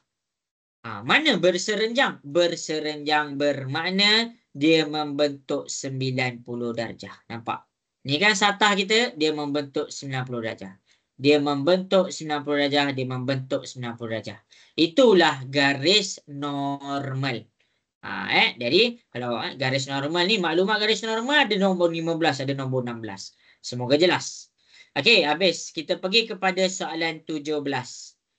S1: Mana berserenjang? Berserenjang bermakna dia membentuk 90 darjah. Nampak? Ni kan satah kita, dia membentuk 90 darjah. Dia membentuk 90 darjah, dia membentuk 90 darjah. Itulah garis normal. Jadi kalau garis normal ni, maklumat garis normal ada nombor 15, ada nombor 16. Semoga jelas. Okey, habis. Kita pergi kepada soalan 17.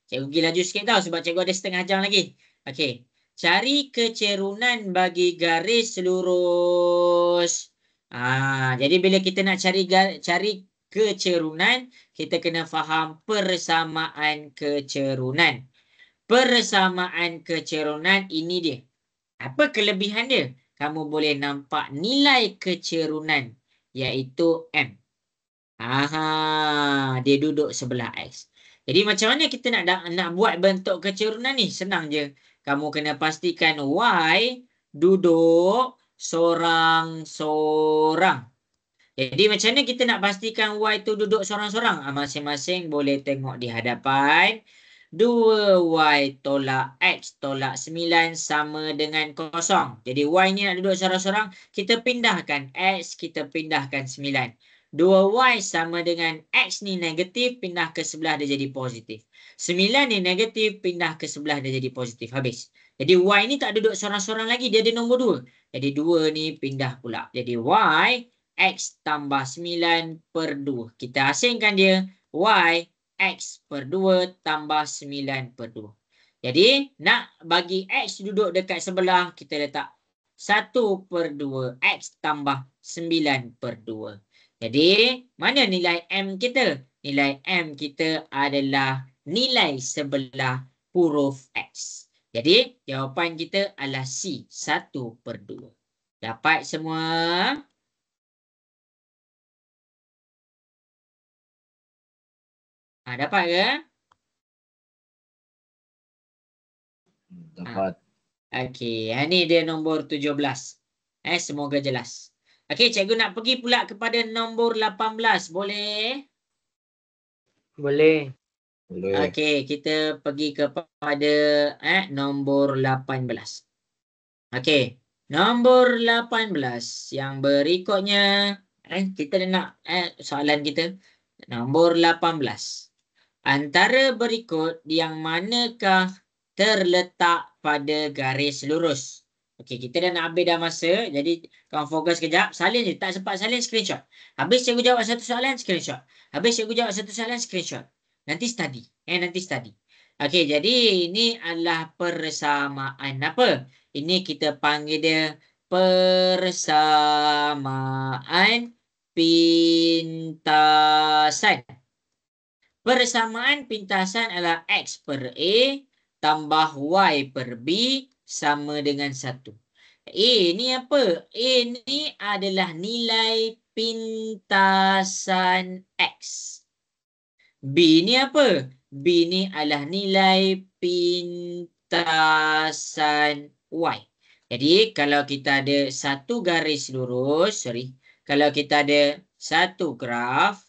S1: Cikgu pergi laju sikit tau sebab cikgu ada setengah jam lagi. Okey. Cari kecerunan bagi garis lurus. Jadi bila kita nak cari kecerunan, kita kena faham persamaan kecerunan. Persamaan kecerunan ini dia. Apa kelebihan dia? Kamu boleh nampak nilai kecerunan iaitu M. Dia duduk sebelah X. Jadi macam mana kita nak buat bentuk kecerunan ni? Senang je. Kamu kena pastikan Y duduk sorang-sorang. Jadi macam mana kita nak pastikan Y tu duduk sorang-sorang? Masing-masing boleh tengok di hadapan. 2Y tolak X tolak 9 sama dengan 0. Jadi Y ni nak duduk sorang-sorang. Kita pindahkan X, kita pindahkan 9. 2Y sama dengan X ni negatif, pindah ke sebelah dia jadi positif. 9 ni negatif, pindah ke sebelah dia jadi positif. Habis. Jadi Y ni tak duduk sorang-sorang lagi, dia ada nombor 2. Jadi 2 ni pindah pula. Jadi Y, X tambah 9 per 2. Kita asingkan dia. Y, X per 2 tambah 9 per 2. Jadi nak bagi X duduk dekat sebelah, kita letak 1 per 2. X tambah 9 per 2. Jadi, mana nilai M kita? Nilai M kita adalah nilai sebelah huruf X. Jadi, jawapan kita adalah C, 1 per 2. Dapat semua? Dapat ke?
S3: Dapat.
S1: Okey, ni dia nombor 17. Semoga jelas. Okey, cikgu nak pergi pula kepada nombor 18. Boleh?
S2: Boleh.
S3: Boleh.
S1: Okey, kita pergi kepada nombor 18. Okey, nombor 18 yang berikutnya kita nak soalan kita nombor 18. Antara berikut yang manakah terletak pada garis lurus? Okey, kita dah nak habis dah masa. Jadi, kamu fokus kejap. Salin je. Tak sempat salin, screenshot. Habis cikgu jawab satu soalan, screenshot. Habis cikgu jawab satu soalan, screenshot. Nanti study. Nanti study. Okey, jadi ini adalah persamaan apa? Ini kita panggil dia persamaan pintasan. Persamaan pintasan adalah X per A tambah Y per B sama dengan 1. A ni apa? A ni adalah nilai pintasan X. B ni apa? B ni adalah nilai pintasan Y. Jadi kalau kita ada satu garis lurus, kalau kita ada satu graf,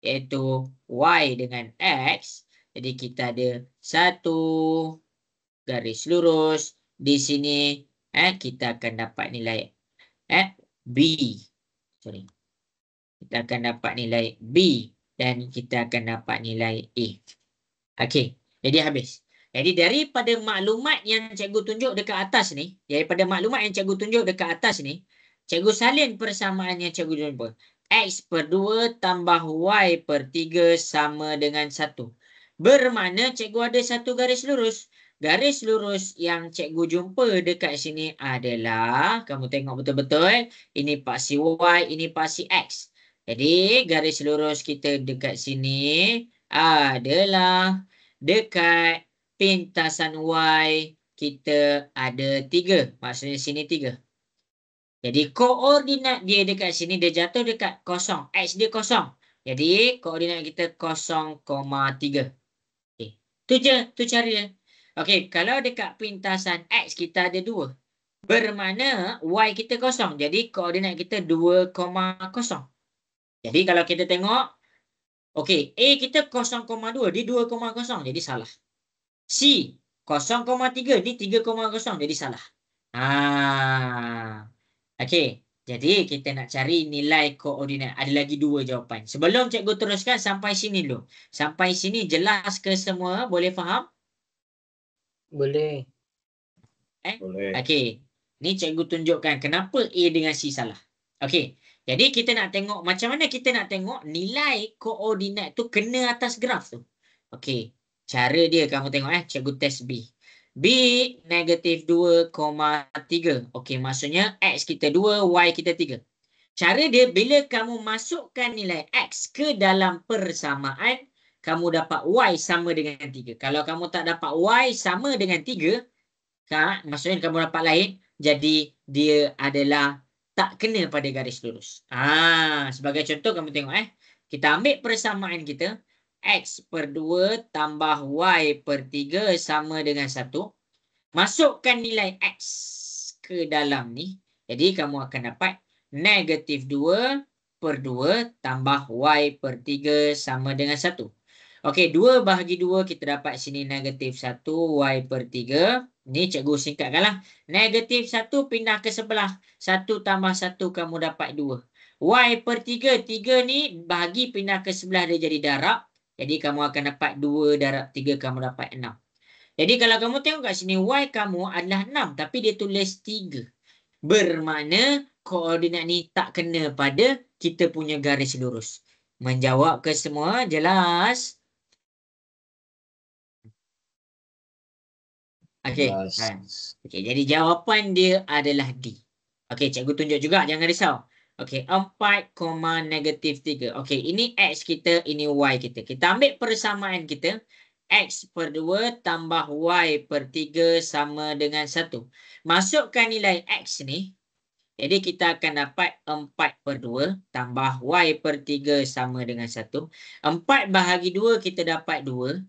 S1: iaitu Y dengan X, jadi kita ada satu garis lurus. Di sini kita akan dapat nilai B. Kita akan dapat nilai B dan kita akan dapat nilai A. Okey, jadi habis. Jadi daripada maklumat yang cikgu tunjuk dekat atas ni, cikgu salin persamaan yang cikgu jumpa. X per 2 tambah Y per 3 sama dengan 1. Bermakna cikgu ada satu garis lurus. Garis lurus yang cikgu jumpa dekat sini adalah, kamu tengok betul-betul, ini paksi Y, ini paksi X. Jadi garis lurus kita dekat sini adalah dekat pintasan Y kita ada 3. Maksudnya sini 3. Jadi koordinat dia dekat sini dia jatuh dekat kosong. X dia kosong. Jadi koordinat kita 0,3. Okay. Tu je. Tu cara dia. Okey, kalau dekat pintasan X kita ada 2. Bermakna Y kita kosong. Jadi koordinat kita 2,0. Jadi kalau kita tengok, okey, A kita 0,2, dia 2,0, jadi salah. C 0,3, ni 3,0, jadi salah. Okey, jadi kita nak cari nilai koordinat. Ada lagi 2 jawapan. Sebelum cikgu teruskan sampai sini dulu. Sampai sini jelas ke semua? Boleh faham?
S2: Boleh.
S3: Boleh.
S1: Okey, ni cikgu tunjukkan kenapa A dengan C salah. Okey, jadi kita nak tengok macam mana kita nak tengok nilai koordinat tu kena atas graf tu. Okey, cara dia kamu tengok cikgu test B. B negatif 2,3. Okey, maksudnya X kita 2, Y kita 3. Cara dia bila kamu masukkan nilai X ke dalam persamaan, kamu dapat Y sama dengan 3. Kalau kamu tak dapat Y sama dengan 3, maksudnya kamu dapat lain, jadi dia adalah tak kena pada garis lurus. Sebagai contoh kamu tengok kita ambil persamaan kita, X per 2 tambah Y per 3 sama dengan 1. Masukkan nilai X ke dalam ni. Jadi kamu akan dapat negatif 2 per 2 tambah Y per 3 sama dengan 1. Okey, 2 bahagi 2 kita dapat sini negatif 1 Y per 3. Ni cikgu singkatkanlah. Negatif 1 pindah ke sebelah. 1 tambah 1 kamu dapat 2. Y per 3. 3 ni bahagi pindah ke sebelah dia jadi darab. Jadi kamu akan dapat 2 darab 3 kamu dapat 6. Jadi kalau kamu tengok kat sini Y kamu adalah 6 tapi dia tulis 3. Bermakna koordinat ni tak kena pada kita punya garis lurus. Menjawab ke semua? Jelas? Okey. Okey, jadi jawapan dia adalah D. Okey, cikgu tunjuk juga, jangan risau. Okey, 4, negatif 3. Okey, ini X kita, ini Y kita. Kita ambil persamaan kita. X per 2 tambah Y per 3 sama dengan 1. Masukkan nilai X ni. Jadi kita akan dapat 4 per 2 tambah Y per 3 sama dengan 1. 4 bahagi 2 kita dapat 2.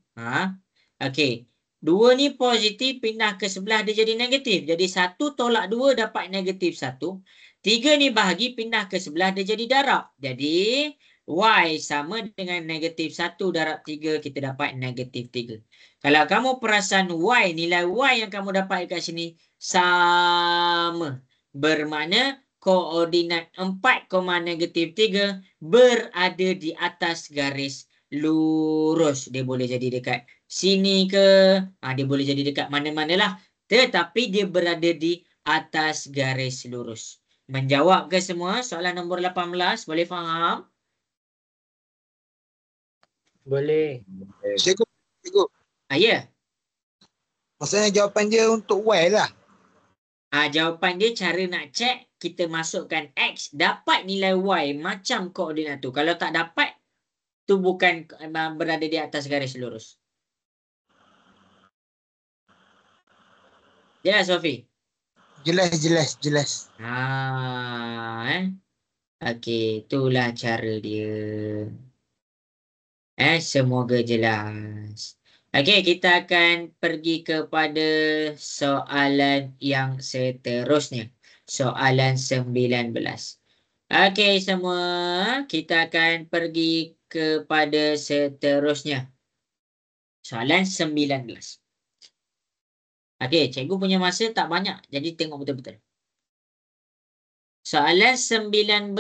S1: Okey. 2 ni positif pindah ke sebelah dia jadi negatif. Jadi 1 tolak 2 dapat negatif 1. 3 ni bahagi pindah ke sebelah dia jadi darab. Jadi Y sama dengan negatif 1 darab 3 kita dapat negatif 3. Kalau kamu perasan Y, nilai Y yang kamu dapat kat sini sama. Bermakna koordinat 4, negatif 3 berada di atas garis lurus. Dia boleh jadi dekat sini ke, dia boleh jadi dekat mana-manalah. Tetapi dia berada di atas garis lurus. Menjawab ke semua? Soalan nombor 18, boleh faham?
S2: Boleh.
S5: Cikgu.
S1: Ya.
S5: Maksudnya jawapan dia untuk Y lah.
S1: Jawapan dia cara nak cek, kita masukkan X, dapat nilai Y macam koordinat tu. Kalau tak dapat, tu bukan berada di atas garis lurus. Jelas, Sofi?
S5: Jelas.
S1: Okey, itulah cara dia. Semoga jelas. Okey, kita akan pergi kepada soalan yang seterusnya. Soalan 19. Okey semua, kita akan pergi kepada seterusnya. Soalan 19. Okey, cikgu punya masa tak banyak, jadi tengok betul-betul. Soalan 19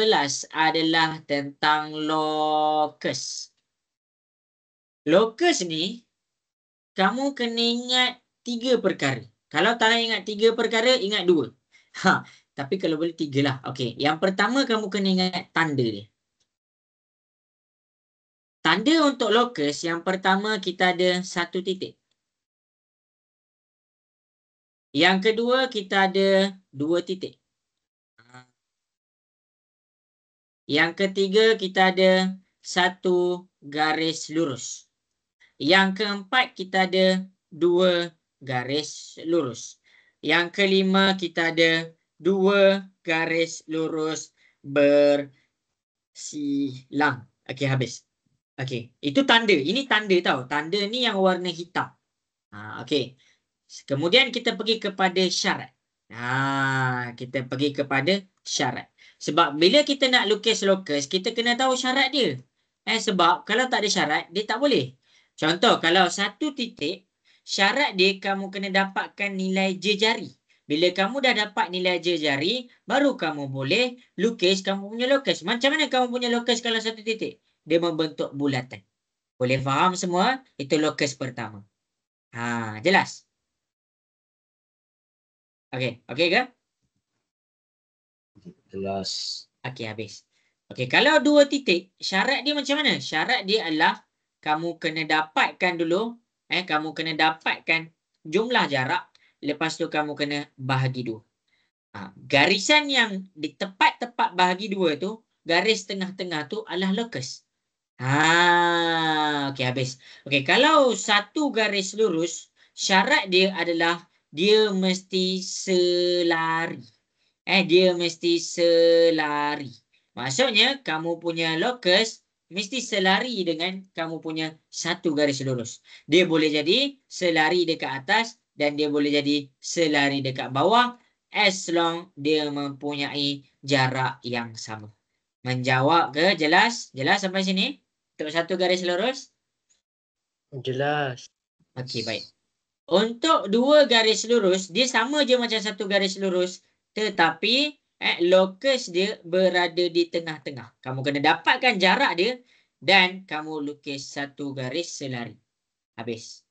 S1: adalah tentang locus. Locus ni, kamu kena ingat 3 perkara. Kalau tak nak ingat 3 perkara, ingat 2. Tapi kalau boleh 3 lah. Okey, yang pertama kamu kena ingat tanda dia. Tanda untuk locus, yang pertama kita ada 1 titik. Yang kedua kita ada 2 titik. Yang ketiga kita ada 1 garis lurus. Yang keempat kita ada 2 garis lurus. Yang kelima kita ada 2 garis lurus bersilang. Okey, habis. Okey, itu tanda. Ini tanda tau. Tanda ni yang warna hitam. Okey. Kemudian kita pergi kepada syarat. Kita pergi kepada syarat. Sebab bila kita nak lukis locus, kita kena tahu syarat dia. Sebab kalau tak ada syarat, dia tak boleh. Contoh, kalau 1 titik, syarat dia kamu kena dapatkan nilai jejari. Bila kamu dah dapat nilai jejari, baru kamu boleh lukis kamu punya locus. Macam mana kamu punya locus kalau 1 titik? Dia membentuk bulatan. Boleh faham semua? Itu locus pertama. Jelas? Okey, okey ke?
S3: Jelas.
S1: Okey, habis. Okey, kalau 2 titik, syarat dia macam mana? Syarat dia adalah kamu kena dapatkan dulu, kamu kena dapatkan jumlah jarak, lepas tu kamu kena bahagi 2. Garisan yang di tepat-tepat bahagi 2 tu, garis tengah-tengah tu adalah locus. Okey, habis. Okey, kalau 1 garis lurus, syarat dia adalah dia mesti selari. Dia mesti selari. Maksudnya kamu punya locus mesti selari dengan kamu punya 1 garis lurus. Dia boleh jadi selari dekat atas dan dia boleh jadi selari dekat bawah as long dia mempunyai jarak yang sama. Menjawab ke? Jelas? Jelas sampai sini? Untuk 1 garis lurus?
S2: Jelas.
S1: Okey, baik. Untuk 2 garis lurus, dia sama je macam 1 garis lurus. Tetapi locus dia berada di tengah-tengah. Kamu kena dapatkan jarak dia dan kamu lukis 1 garis selari. Habis.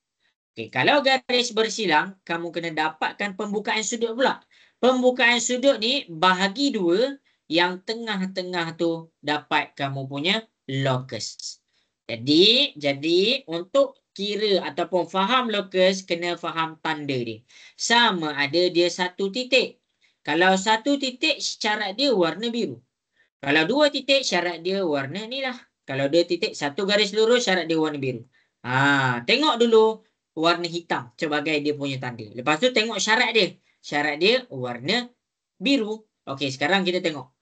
S1: Okey, kalau garis bersilang, kamu kena dapatkan pembukaan sudut pula. Pembukaan sudut ni bahagi 2, yang tengah-tengah tu dapat kamu punya locus. Jadi untuk kira ataupun faham locus, kena faham tanda dia. Sama ada dia 1 titik. Kalau 1 titik, syarat dia warna biru. Kalau 2 titik, syarat dia warna ni lah. Kalau 2 titik, 1 garis lurus, syarat dia warna biru. Tengok dulu warna hitam sebagai dia punya tanda. Lepas tu tengok syarat dia. Syarat dia warna biru. Okey, sekarang kita tengok.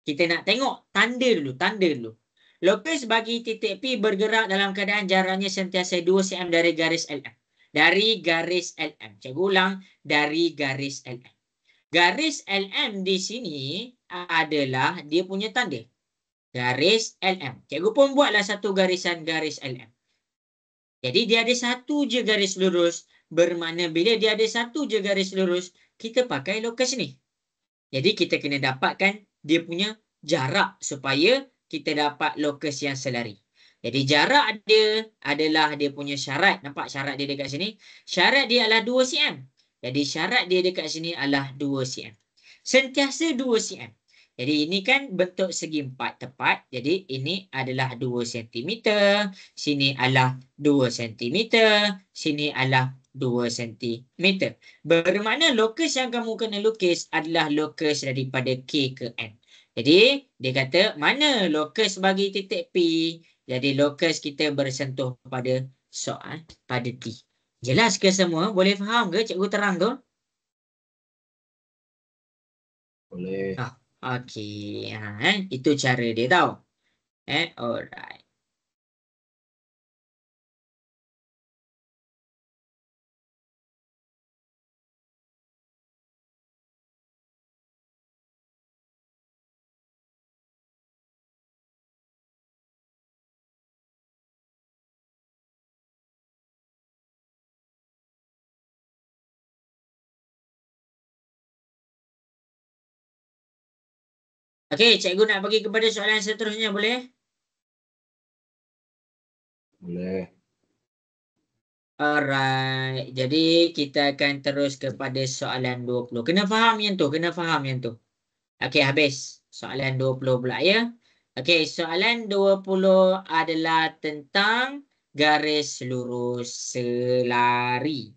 S1: Kita nak tengok tanda dulu. Tanda dulu. Locus bagi titik P bergerak dalam keadaan jaraknya sentiasa 2 cm dari garis LM. Dari garis LM. Cikgu ulang. Dari garis LM. Garis LM di sini adalah dia punya tanda. Garis LM. Cikgu pun buatlah 1 garisan garis LM. Jadi dia ada 1 je garis lurus. Bermakna bila dia ada 1 je garis lurus, kita pakai locus ni. Jadi kita kena dapatkan dia punya jarak supaya kita dapat locus yang selari. Jadi jarak dia adalah dia punya syarat. Nampak syarat dia dekat sini? Syarat dia adalah 2 cm. Jadi syarat dia dekat sini adalah 2 cm. Sentiasa 2 cm. Jadi ini kan bentuk segi 4 tepat. Jadi ini adalah 2 cm. Sini adalah 2 cm. Sini adalah 2 cm. Bermakna locus yang kamu kena lukis adalah locus daripada K ke N. Jadi dia kata mana locus bagi titik P? Jadi locus kita bersentuh pada soal pada T. Jelas ke semua? Boleh faham ke cikgu terang tu?
S3: Boleh.
S1: Okey. Itu cara dia tau. Alright. Okey, cikgu nak bagi kepada soalan seterusnya, boleh?
S3: Boleh.
S1: Alright. Jadi kita akan terus kepada soalan 20. Kena faham yang tu, kena faham yang tu. Okey, habis. Soalan 20 pula ya. Okey, soalan 20 adalah tentang garis lurus selari.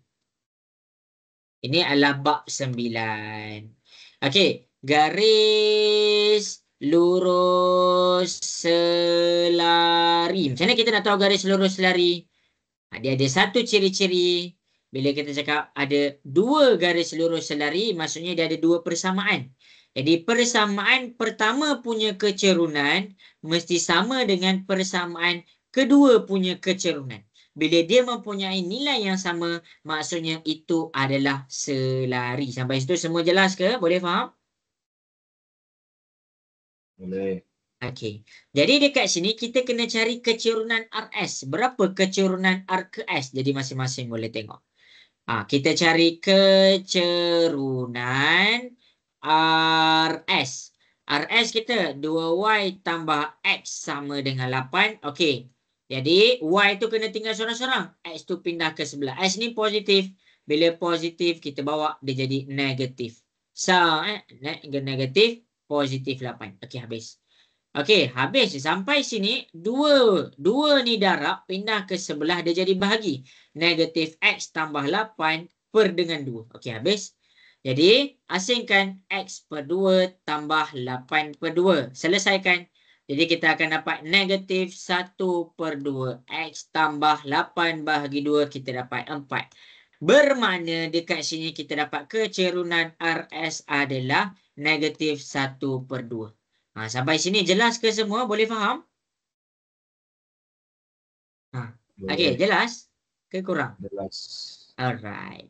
S1: Ini adalah bab 9. Okey, garis lurus selari. Macam mana kita nak tahu garis lurus selari? Dia ada satu ciri-ciri. Bila kita cakap ada dua garis lurus selari, maksudnya dia ada dua persamaan. Jadi persamaan pertama punya kecerunan mesti sama dengan persamaan kedua punya kecerunan. Bila dia mempunyai nilai yang sama, maksudnya itu adalah selari. Sampai situ semua jelas ke? Boleh faham?
S3: Boleh.
S1: Okey. Jadi dekat sini kita kena cari kecerunan RS. Berapa kecerunan R ke S? Jadi masing-masing boleh tengok. Kita cari kecerunan RS. RS kita 2Y tambah X sama dengan 8. Okey. Jadi Y tu kena tinggal seorang-seorang. X tu pindah ke sebelah. S ni positif. Bila positif kita bawa dia jadi negatif. Negatif positif 8. Okey, habis. Okey, habis sampai sini dua ni darab pindah ke sebelah dia jadi bahagi. Negatif X tambah 8 per dengan 2. Okey, habis. Jadi asingkan X per 2 tambah 8 per 2. Selesaikan. Jadi kita akan dapat negatif 1 per 2. X tambah 8 bahagi 2 kita dapat 4. Bermakna dekat sini kita dapat kecerunan RS adalah negatif 1 per 2. Sampai sini jelas ke semua? Boleh faham? Okey, jelas ke kurang?
S3: Jelas.
S1: Alright.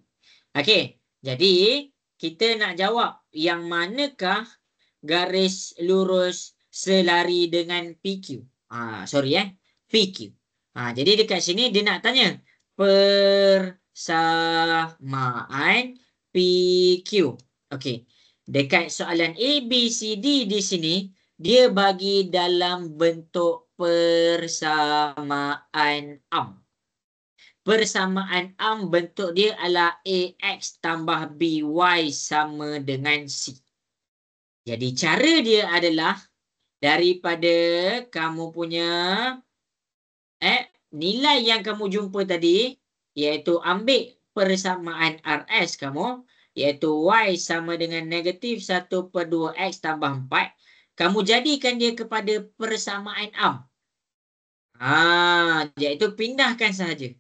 S1: Okey, jadi kita nak jawab yang manakah garis lurus selari dengan PQ. PQ. Jadi dekat sini dia nak tanya persamaan PQ. Okey. Dekat soalan A, B, C, D di sini dia bagi dalam bentuk persamaan am. Persamaan am bentuk dia adalah AX tambah BY sama dengan C. Jadi cara dia adalah daripada kamu punya nilai yang kamu jumpa tadi, iaitu ambil persamaan RS kamu, iaitu Y sama dengan negatif 1 per 2X tambah 4. Kamu jadikan dia kepada persamaan am. Iaitu pindahkan sahaja.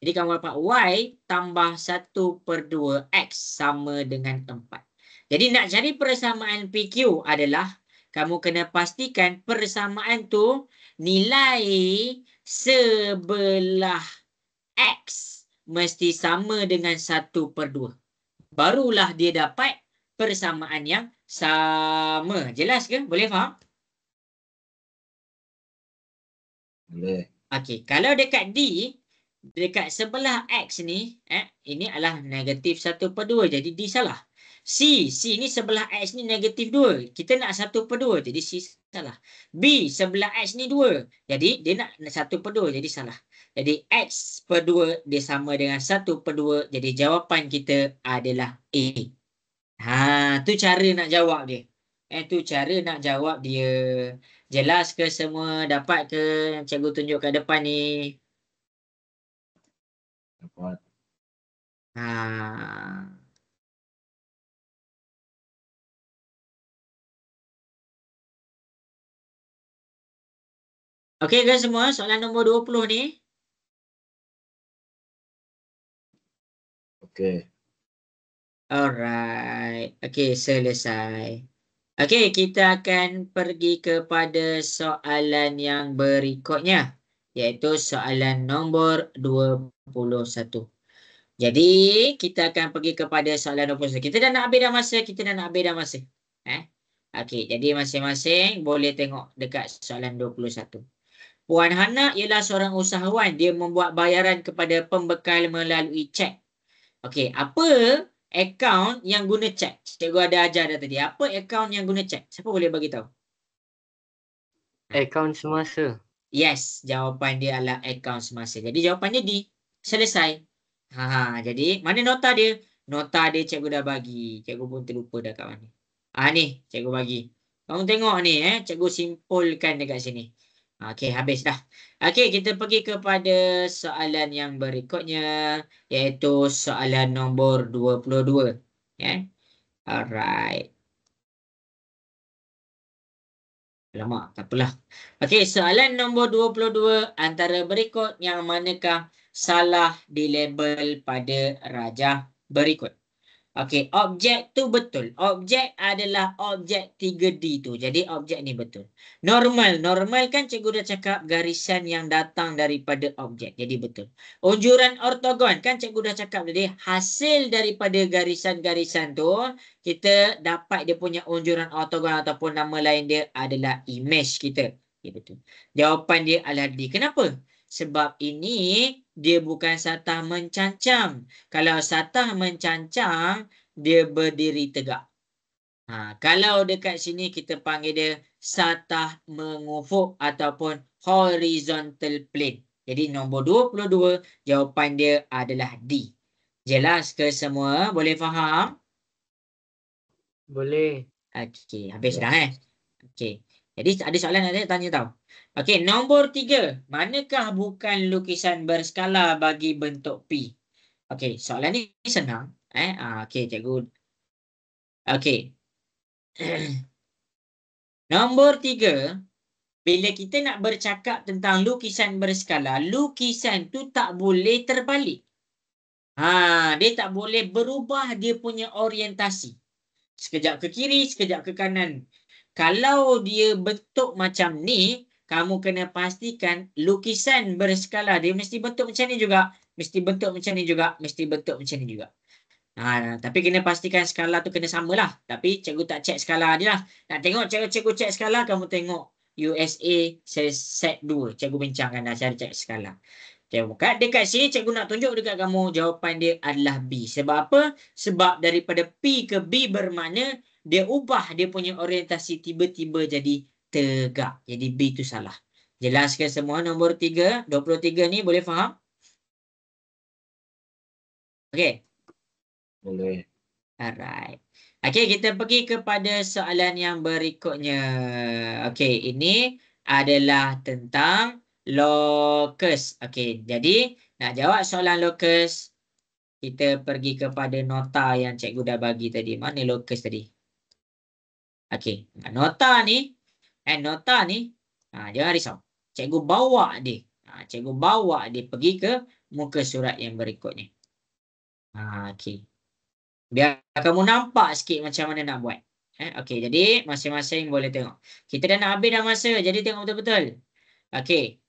S1: Jadi kamu dapat Y tambah 1 per 2X sama dengan 4. Jadi nak cari persamaan PQ adalah kamu kena pastikan persamaan tu nilai sebelah X mesti sama dengan 1 per 2. Barulah dia dapat persamaan yang sama. Jelas ke? Boleh faham?
S3: Boleh.
S1: Okey, kalau dekat D, dekat sebelah X ni, ini adalah negatif 1 per 2. Jadi D salah. C ni sebelah X ni negatif 2. Kita nak 1 per 2. Jadi C salah. B, sebelah X ni 2. Jadi dia nak 1 per 2. Jadi salah. Jadi X per 2 dia sama dengan 1 per 2. Jadi jawapan kita adalah A. Tu cara nak jawab dia. Tu cara nak jawab dia. Jelas ke semua? Dapat ke yang cikgu tunjuk kat depan ni?
S3: Dapat.
S1: Okey ke semua? Soalan nombor 20 ni.
S3: Okey.
S1: Alright. Okey, selesai. Okey, kita akan pergi kepada soalan yang berikutnya, iaitu soalan nombor 21. Jadi, kita akan pergi kepada soalan 21. Kita dah nak habis dah masa. Okey, jadi masing-masing boleh tengok dekat soalan 21. Puan Hana ialah seorang usahawan. Dia membuat bayaran kepada pembekal melalui cek. Okey, apa akaun yang guna cek? Cikgu ada ajar dah tadi. Apa akaun yang guna cek? Siapa boleh bagi tahu?
S2: Akaun semasa.
S1: Yes, jawapan dia adalah akaun semasa. Jadi jawapannya D. Selesai. Jadi mana nota dia? Nota dia cikgu dah bagi. Cikgu pun terlupa dah kat mana. Ni cikgu bagi. Kamu tengok ni cikgu simpulkan dekat sini. Okey, habis dah. Okey, kita pergi kepada soalan yang berikutnya, iaitu soalan nombor 22. Alright. Lama, tak apalah. Okey, soalan nombor 22, antara berikut yang manakah salah dilabel pada rajah berikut? Okey, objek tu betul. Objek adalah objek 3D tu. Jadi objek ni betul. Normal. Normal kan cikgu dah cakap garisan yang datang daripada objek. Jadi betul. Unjuran ortogon kan cikgu dah cakap tadi. Hasil daripada garisan-garisan tu, kita dapat dia punya unjuran ortogon ataupun nama lain dia adalah image kita. Okay, betul. Jawapan dia adalah D. Kenapa? Sebab ini dia bukan satah mencancang. Kalau satah mencancang, dia berdiri tegak. Kalau dekat sini kita panggil dia satah mengufuk ataupun horizontal plane. Jadi nombor 22, jawapan dia adalah D. Jelas ke semua? Boleh faham?
S2: Boleh.
S1: Okey, habis dah Okey. Jadi ada soalan nak tanya tahu. Okey, nombor 3. Manakah bukan lukisan berskala bagi bentuk P? Okey, soalan ni senang. Okey, cikgu. Okey. Nombor 3. Bila kita nak bercakap tentang lukisan berskala, lukisan tu tak boleh terbalik. Dia tak boleh berubah dia punya orientasi. Sekejap ke kiri, sekejap ke kanan. Kalau dia bentuk macam ni, kamu kena pastikan lukisan berskala dia mesti bentuk macam ni juga. Mesti bentuk macam ni juga. Mesti bentuk macam ni juga. Tapi kena pastikan skala tu kena samalah. Tapi cikgu tak cek skala dia lah. Nak tengok cikgu cek skala, kamu tengok USA set 2. Cikgu bincangkan dah cara cek skala. Dekat sini cikgu nak tunjuk dekat kamu jawapan dia adalah B. Sebab apa? Sebab daripada P ke B bermakna dia ubah dia punya orientasi tiba-tiba jadi tegak. Jadi B tu salah. Jelas ke semua nombor 3? 23 ni boleh faham? Okey.
S3: Boleh.
S1: Alright. Okey, kita pergi kepada soalan yang berikutnya. Okey, ini adalah tentang locus. Okey, jadi nak jawab soalan locus, kita pergi kepada nota yang cikgu dah bagi tadi. Mana locus tadi? Okey, nota ni, jangan risau. Cikgu bawa dia. Cikgu bawa dia pergi ke muka surat yang berikutnya. Okey. Biar kamu nampak sikit macam mana nak buat. Okey, jadi masing-masing boleh tengok. Kita dah nak habis dah masa, jadi tengok betul-betul. Okey.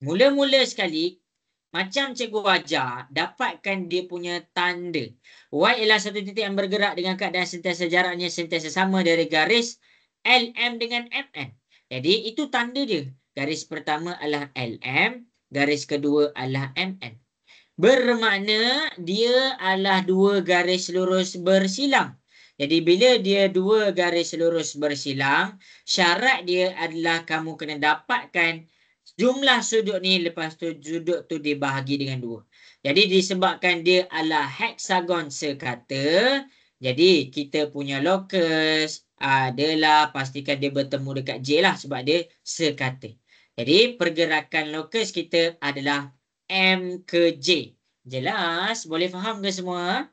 S1: Mula-mula sekali, macam cikgu ajar, dapatkan dia punya tanda. Y ialah satu titik yang bergerak dengan keadaan sentiasa jaraknya sentiasa sama dari garis LM dengan MN. Jadi itu tanda dia. Garis pertama adalah LM, garis kedua adalah MN. Bermakna dia adalah dua garis lurus bersilang. Jadi bila dia dua garis lurus bersilang, syarat dia adalah kamu kena dapatkan jumlah sudut ni, lepas tu sudut tu dibahagi dengan 2. Jadi disebabkan dia adalah heksagon sekata, jadi kita punya locus adalah pastikan dia bertemu dekat J lah sebab dia sekata. Jadi pergerakan locus kita adalah M ke J. Jelas? Boleh faham ke semua?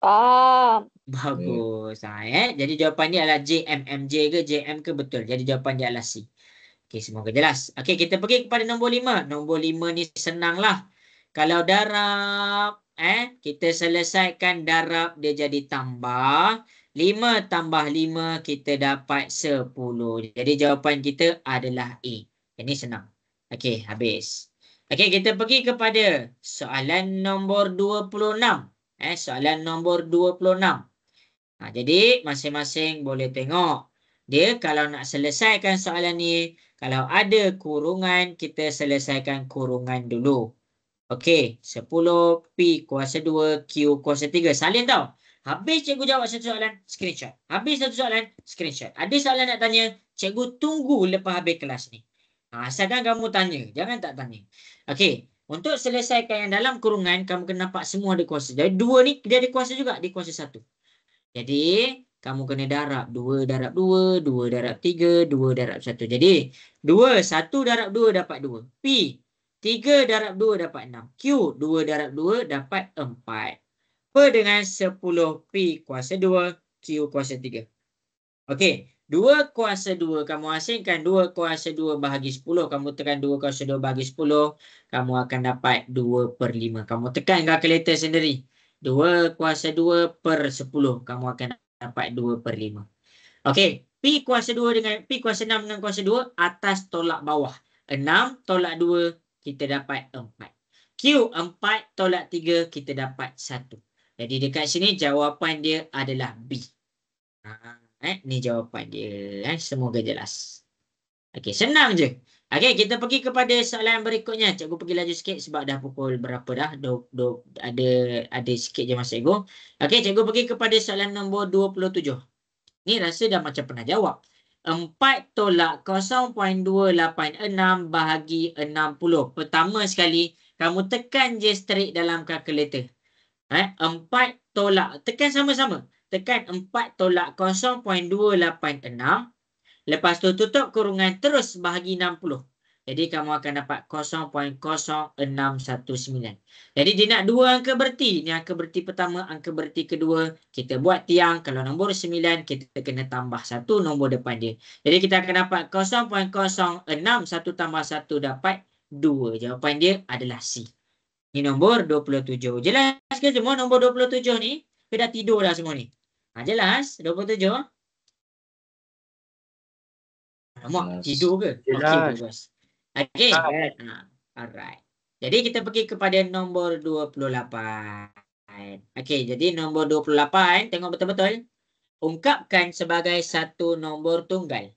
S4: Faham.
S1: Bagus. Jadi jawapan dia adalah JMMJ ke JM ke? Betul. Jadi jawapan dia adalah C. Okey, semoga jelas. Okey, kita pergi kepada nombor 5. Nombor 5 ni senanglah. Kalau darab, kita selesaikan darab dia jadi tambah. 5 tambah 5 kita dapat 10. Jadi jawapan kita adalah A. Ini senang. Okey, habis. Okey, kita pergi kepada soalan nombor 26. Soalan nombor 26. Jadi masing-masing boleh tengok. Dia kalau nak selesaikan soalan ni, kalau ada kurungan, kita selesaikan kurungan dulu. Okey, 10 P kuasa 2 Q kuasa 3. Salin tau. Habis cikgu jawab satu soalan, screenshot. Habis satu soalan, screenshot. Ada soalan nak tanya, cikgu tunggu lepas habis kelas ni. Asalkan kamu tanya, jangan tak tanya. Okey, untuk selesaikan yang dalam kurungan, kamu kena nampak semua ada kuasa. Jadi 2 ni dia ada kuasa juga, dia kuasa 1. Jadi kamu kena darab 2 darab 2, 2 darab 3, 2 darab 1. Jadi 2, 1 darab 2 dapat 2. P, 3 darab 2 dapat 6. Q, 2 darab 2 dapat 4. P dengan 10 P kuasa 2, Q kuasa 3. Okey, 2 kuasa 2 kamu hasilkan 2 kuasa 2 bahagi 10. Kamu tekan 2 kuasa 2 bahagi 10. Kamu akan dapat 2/5. Kamu tekan kalkulator sendiri. 2 kuasa 2 per 10. Kamu akan dapat 2/5. Okey, P kuasa 2 dengan P kuasa 6 dengan kuasa 2 atas tolak bawah. 6 tolak 2 kita dapat 4. Q 4 tolak 3 kita dapat 1. Jadi dekat sini jawapan dia adalah B. Ni jawapan dia. Semoga jelas. Okey, senang je. Okey, kita pergi kepada soalan berikutnya. Cikgu pergi laju sikit sebab dah pukul berapa dah? Ada sikit je masa cikgu. Okey, cikgu pergi kepada soalan nombor 27. Ni rasa dah macam pernah jawab. 4 tolak 0.286 bahagi 60. Pertama sekali, kamu tekan je straight dalam kalkulator. 4 tolak, tekan sama-sama. Tekan 4 tolak 0.286. Lepas tu tutup kurungan terus bahagi 60. Jadi kamu akan dapat 0.0619. Jadi dia nak 2 angka berti. Ini angka berti pertama, angka berti kedua. Kita buat tiang. Kalau nombor 9, kita kena tambah 1 nombor depan dia. Jadi kita akan dapat 0.061 tambah 1 dapat 2. Jawapan dia adalah C. Ini nombor 27. Jelas ke semua nombor 27 ni? Ke dah tidur dah semua ni? Jelas? 27? Mak tidur ke? Okey, bagus. Okey. Alright. Jadi kita pergi kepada nombor 28. Okey, jadi nombor 28, tengok betul-betul. Ungkapkan sebagai satu nombor tunggal.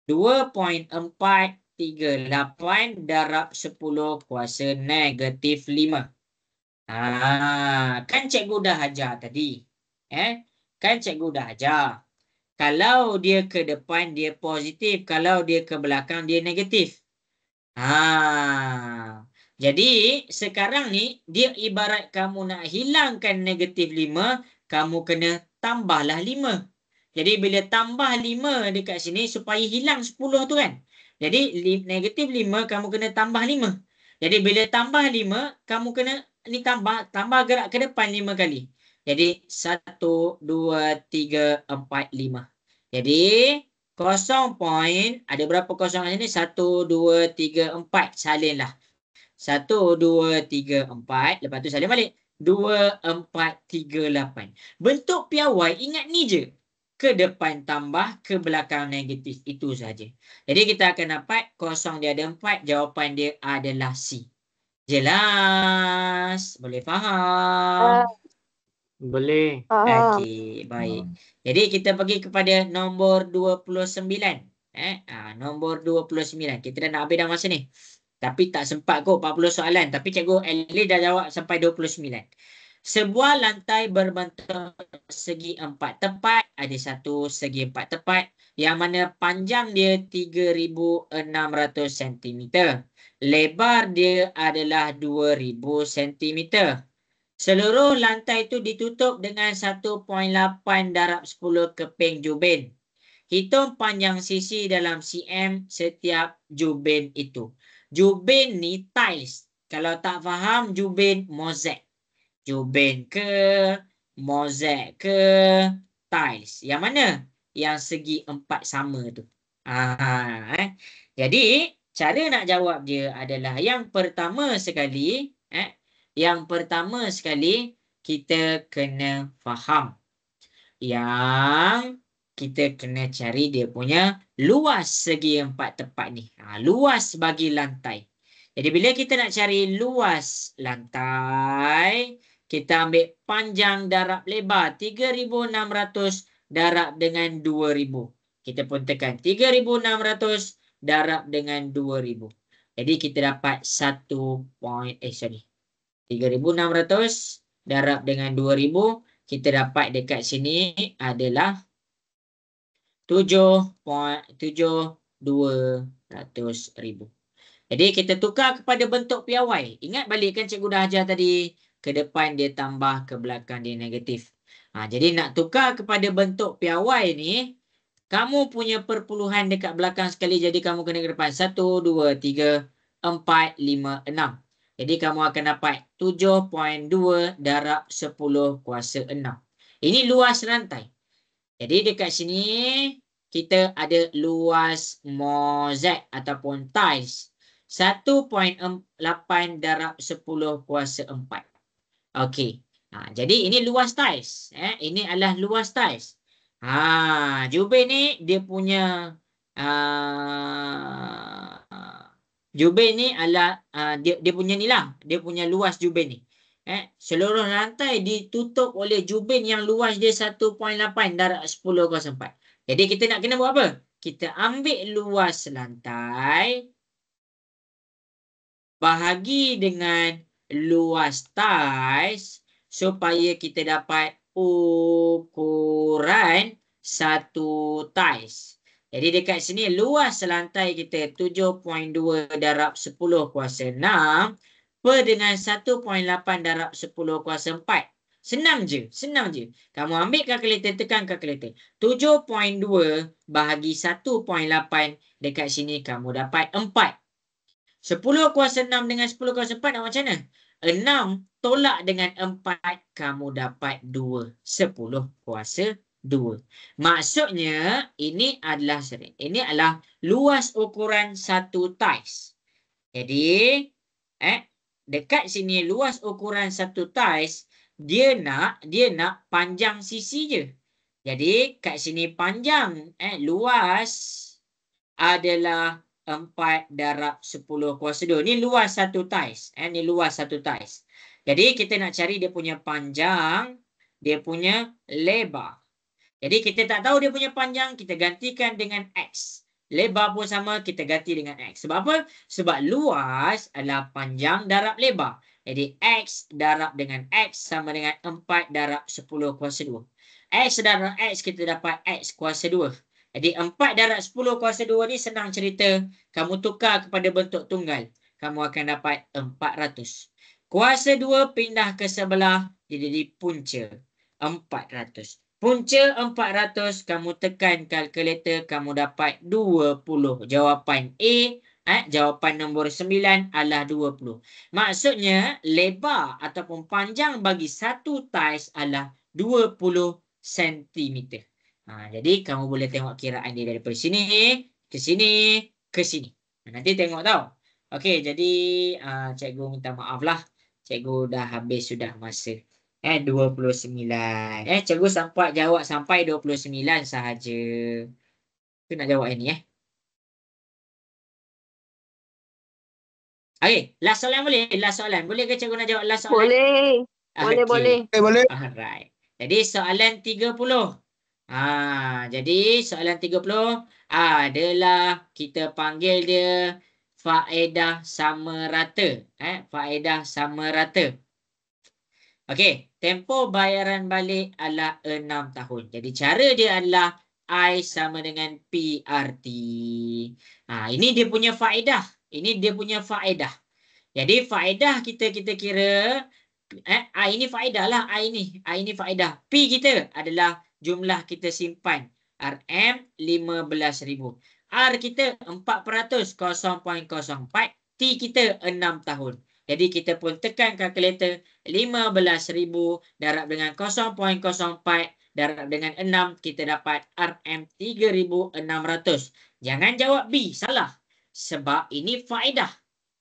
S1: 2.438 darab 10 kuasa negatif 5. Kan cikgu dah ajar tadi. Kan cikgu dah ajar. Kalau dia ke depan, dia positif. Kalau dia ke belakang, dia negatif. Jadi, sekarang ni, dia ibarat kamu nak hilangkan negatif 5, kamu kena tambahlah 5. Jadi, bila tambah 5 dekat sini, supaya hilang 10 tu kan. Jadi, negatif 5, kamu kena tambah 5. Jadi, bila tambah 5, kamu kena ni tambah gerak ke depan 5 kali. Jadi 1, 2, 3, 4, 5. Jadi 0 point, ada berapa kosong ini? 1, 2, 3, 4. Salinlah. 1, 2, 3, 4. Lepas tu salin balik. 2, 4, 3, 8. Bentuk piawai ingat ni je. Ke depan tambah, ke belakang negatif. Itu saja. Jadi kita akan dapat kosong dia ada 4. Jawapan dia adalah C. Jelas? Boleh faham?
S2: Boleh.
S1: Okey, baik. Jadi kita pergi kepada nombor 29. Nombor 29. Kita dah nak habis dah masa ni. Tapi tak sempat kot 40 soalan. Tapi cikgu Ellie dah jawab sampai 29. Sebuah lantai berbentuk segi 4 tepat. Ada satu segi 4 tepat. Yang mana panjang dia 3,600 cm. Lebar dia adalah 2,000 cm. Seluruh lantai itu ditutup dengan 1.8 darab 10 keping jubin. Hitung panjang sisi dalam cm setiap jubin itu. Jubin ni tiles. Kalau tak faham, jubin mozaik. Jubin ke, mozaik ke, tiles. Yang mana? Yang segi 4 sama tu. Jadi, cara nak jawab dia adalah yang pertama sekali, kita kena faham. Yang kita kena cari dia punya luas segi 4 tepat ni. Luas bagi lantai. Jadi bila kita nak cari luas lantai, kita ambil panjang darab lebar. 3,600 darab dengan 2,000. Kita pun tekan 3,600 darab dengan 2,000. Jadi kita dapat 3,600 darab dengan 2,000. kita dapat dekat sini adalah 7.72%. Jadi kita tukar kepada bentuk piawai. Ingat balik kan cikgu dah ajar tadi. Ke depan dia tambah, ke belakang dia negatif. Jadi nak tukar kepada bentuk piawai ni, kamu punya perpuluhan dekat belakang sekali. Jadi kamu kena ke depan. 1, 2, 3, 4, 5, 6. Jadi kamu akan dapat 7.2 darab 10 kuasa 6. Ini luas rantai. Jadi dekat sini kita ada luas mozaik ataupun tiles. 1.8 darab 10 kuasa 4. Okey. Jadi ini luas tiles. Ini adalah luas tiles. Jubin ni dia punya jubin ni adalah dia punya ni lah. Dia punya luas jubin ni. Seluruh rantai ditutup oleh jubin yang luas dia 1.8 darab 10 kuasa 4. Jadi kita nak kena buat apa? Kita ambil luas lantai bahagi dengan luas tiles supaya kita dapat ukuran satu tiles. Jadi dekat sini luas lantai kita 7.2 darab 10 kuasa 6 per dengan 1.8 darab 10 kuasa 4. Senang je. Kamu ambil kalkulator, tekan kalkulator. 7.2 bahagi 1.8 dekat sini kamu dapat 4. 10 kuasa 6 dengan 10 kuasa 4 nak macam mana? 6 tolak dengan 4, kamu dapat 2. 10 kuasa 2. Maksudnya, ini adalah luas ukuran satu tiles. Jadi, dekat sini luas ukuran satu tiles, dia nak panjang sisi je. Jadi, kat sini panjang, luas adalah 4 darab 10 kuasa 2. Ni luas satu tiles. Ni luas satu tiles. Jadi kita nak cari dia punya panjang, dia punya lebar. Jadi kita tak tahu dia punya panjang, kita gantikan dengan X. Lebar pun sama, kita ganti dengan X. Sebab apa? Sebab luas adalah panjang darab lebar. Jadi X darab dengan X sama dengan 4 darab 10 kuasa 2. X darab X kita dapat X kuasa 2. Jadi 4 darab 10 kuasa 2 ni senang cerita. Kamu tukar kepada bentuk tunggal. Kamu akan dapat 400. Kuasa 2 pindah ke sebelah. Dia jadi punca 400. Punca 400. Kamu tekan kalkulator. Kamu dapat 20. Jawapan A. Jawapan nombor 9 adalah 20. Maksudnya lebar ataupun panjang bagi satu tiles adalah 20 cm. Jadi kamu boleh tengok kiraan dia daripada sini, ke sini, ke sini. Nanti tengok tau. Okey, jadi cikgu minta maaf lah. Cikgu dah habis sudah masa. 29. Cikgu sempat jawab sampai 29 sahaja. Tu nak jawab ini Okey, last soalan boleh? Last soalan. Boleh ke cikgu nak jawab last soalan?
S4: Boleh. Boleh.
S5: Boleh.
S1: Alright. Jadi soalan 30. Jadi soalan 30 adalah kita panggil dia faedah sama rata. Faedah sama rata. Okey, tempoh bayaran balik adalah 6 tahun. Jadi cara dia adalah I sama dengan PRT. Ini dia punya faedah. Ini dia punya faedah. Jadi faedah kita kira ini faedah lah. I ini faedah. P kita adalah jumlah kita simpan. RM 15,000. R kita 4%, 0.04. T kita 6 tahun. Jadi kita pun tekan kalkulator. 15,000 darab dengan 0.04 darab dengan 6. Kita dapat RM 3,600. Jangan jawab B. Salah. Sebab ini faedah.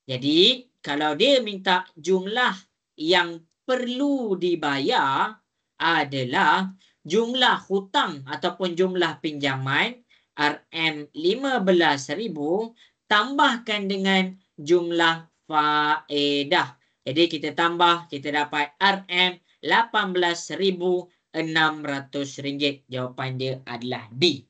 S1: Jadi kalau dia minta jumlah yang perlu dibayar adalah jumlah hutang ataupun jumlah pinjaman RM 15,000 tambahkan dengan jumlah faedah. Jadi kita tambah, kita dapat RM 18,600. Jawapan dia adalah D.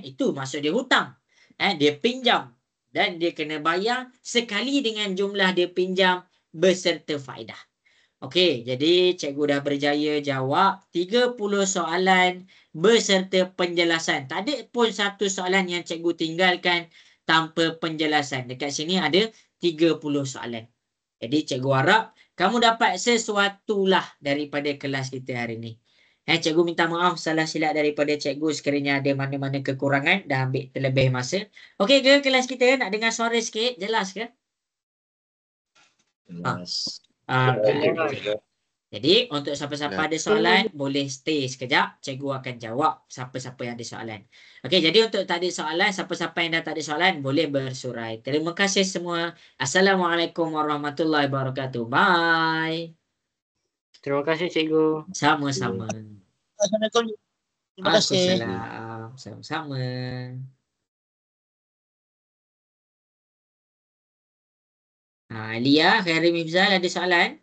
S1: Itu maksud dia hutang. Dia pinjam dan dia kena bayar sekali dengan jumlah dia pinjam beserta faedah. Okey, jadi cikgu dah berjaya jawab 30 soalan beserta penjelasan. Tak ada pun satu soalan yang cikgu tinggalkan tanpa penjelasan. Dekat sini ada 30 soalan. Jadi cikgu harap kamu dapat sesuatu lah daripada kelas kita hari ni. Cikgu minta maaf salah silap daripada cikgu sekiranya ada mana-mana kekurangan dah ambil terlebih masa. Okey ke kelas kita? Nak dengar suara sikit? Jelas ke?
S3: Jelas.
S1: Jadi untuk siapa-siapa ada soalan boleh stay sekejap. Cikgu akan jawab siapa-siapa yang ada soalan. Okey, jadi untuk tak ada soalan, siapa-siapa yang dah tak ada soalan boleh bersurai. Terima kasih semua. Assalamualaikum warahmatullahi wabarakatuh. Bye.
S2: Terima kasih cikgu.
S1: Sama-sama.
S5: Assalamualaikum. Terima kasih.
S1: Waalaikumsalam. Sama-sama. Lia, Khairi Mifzal ada soalan?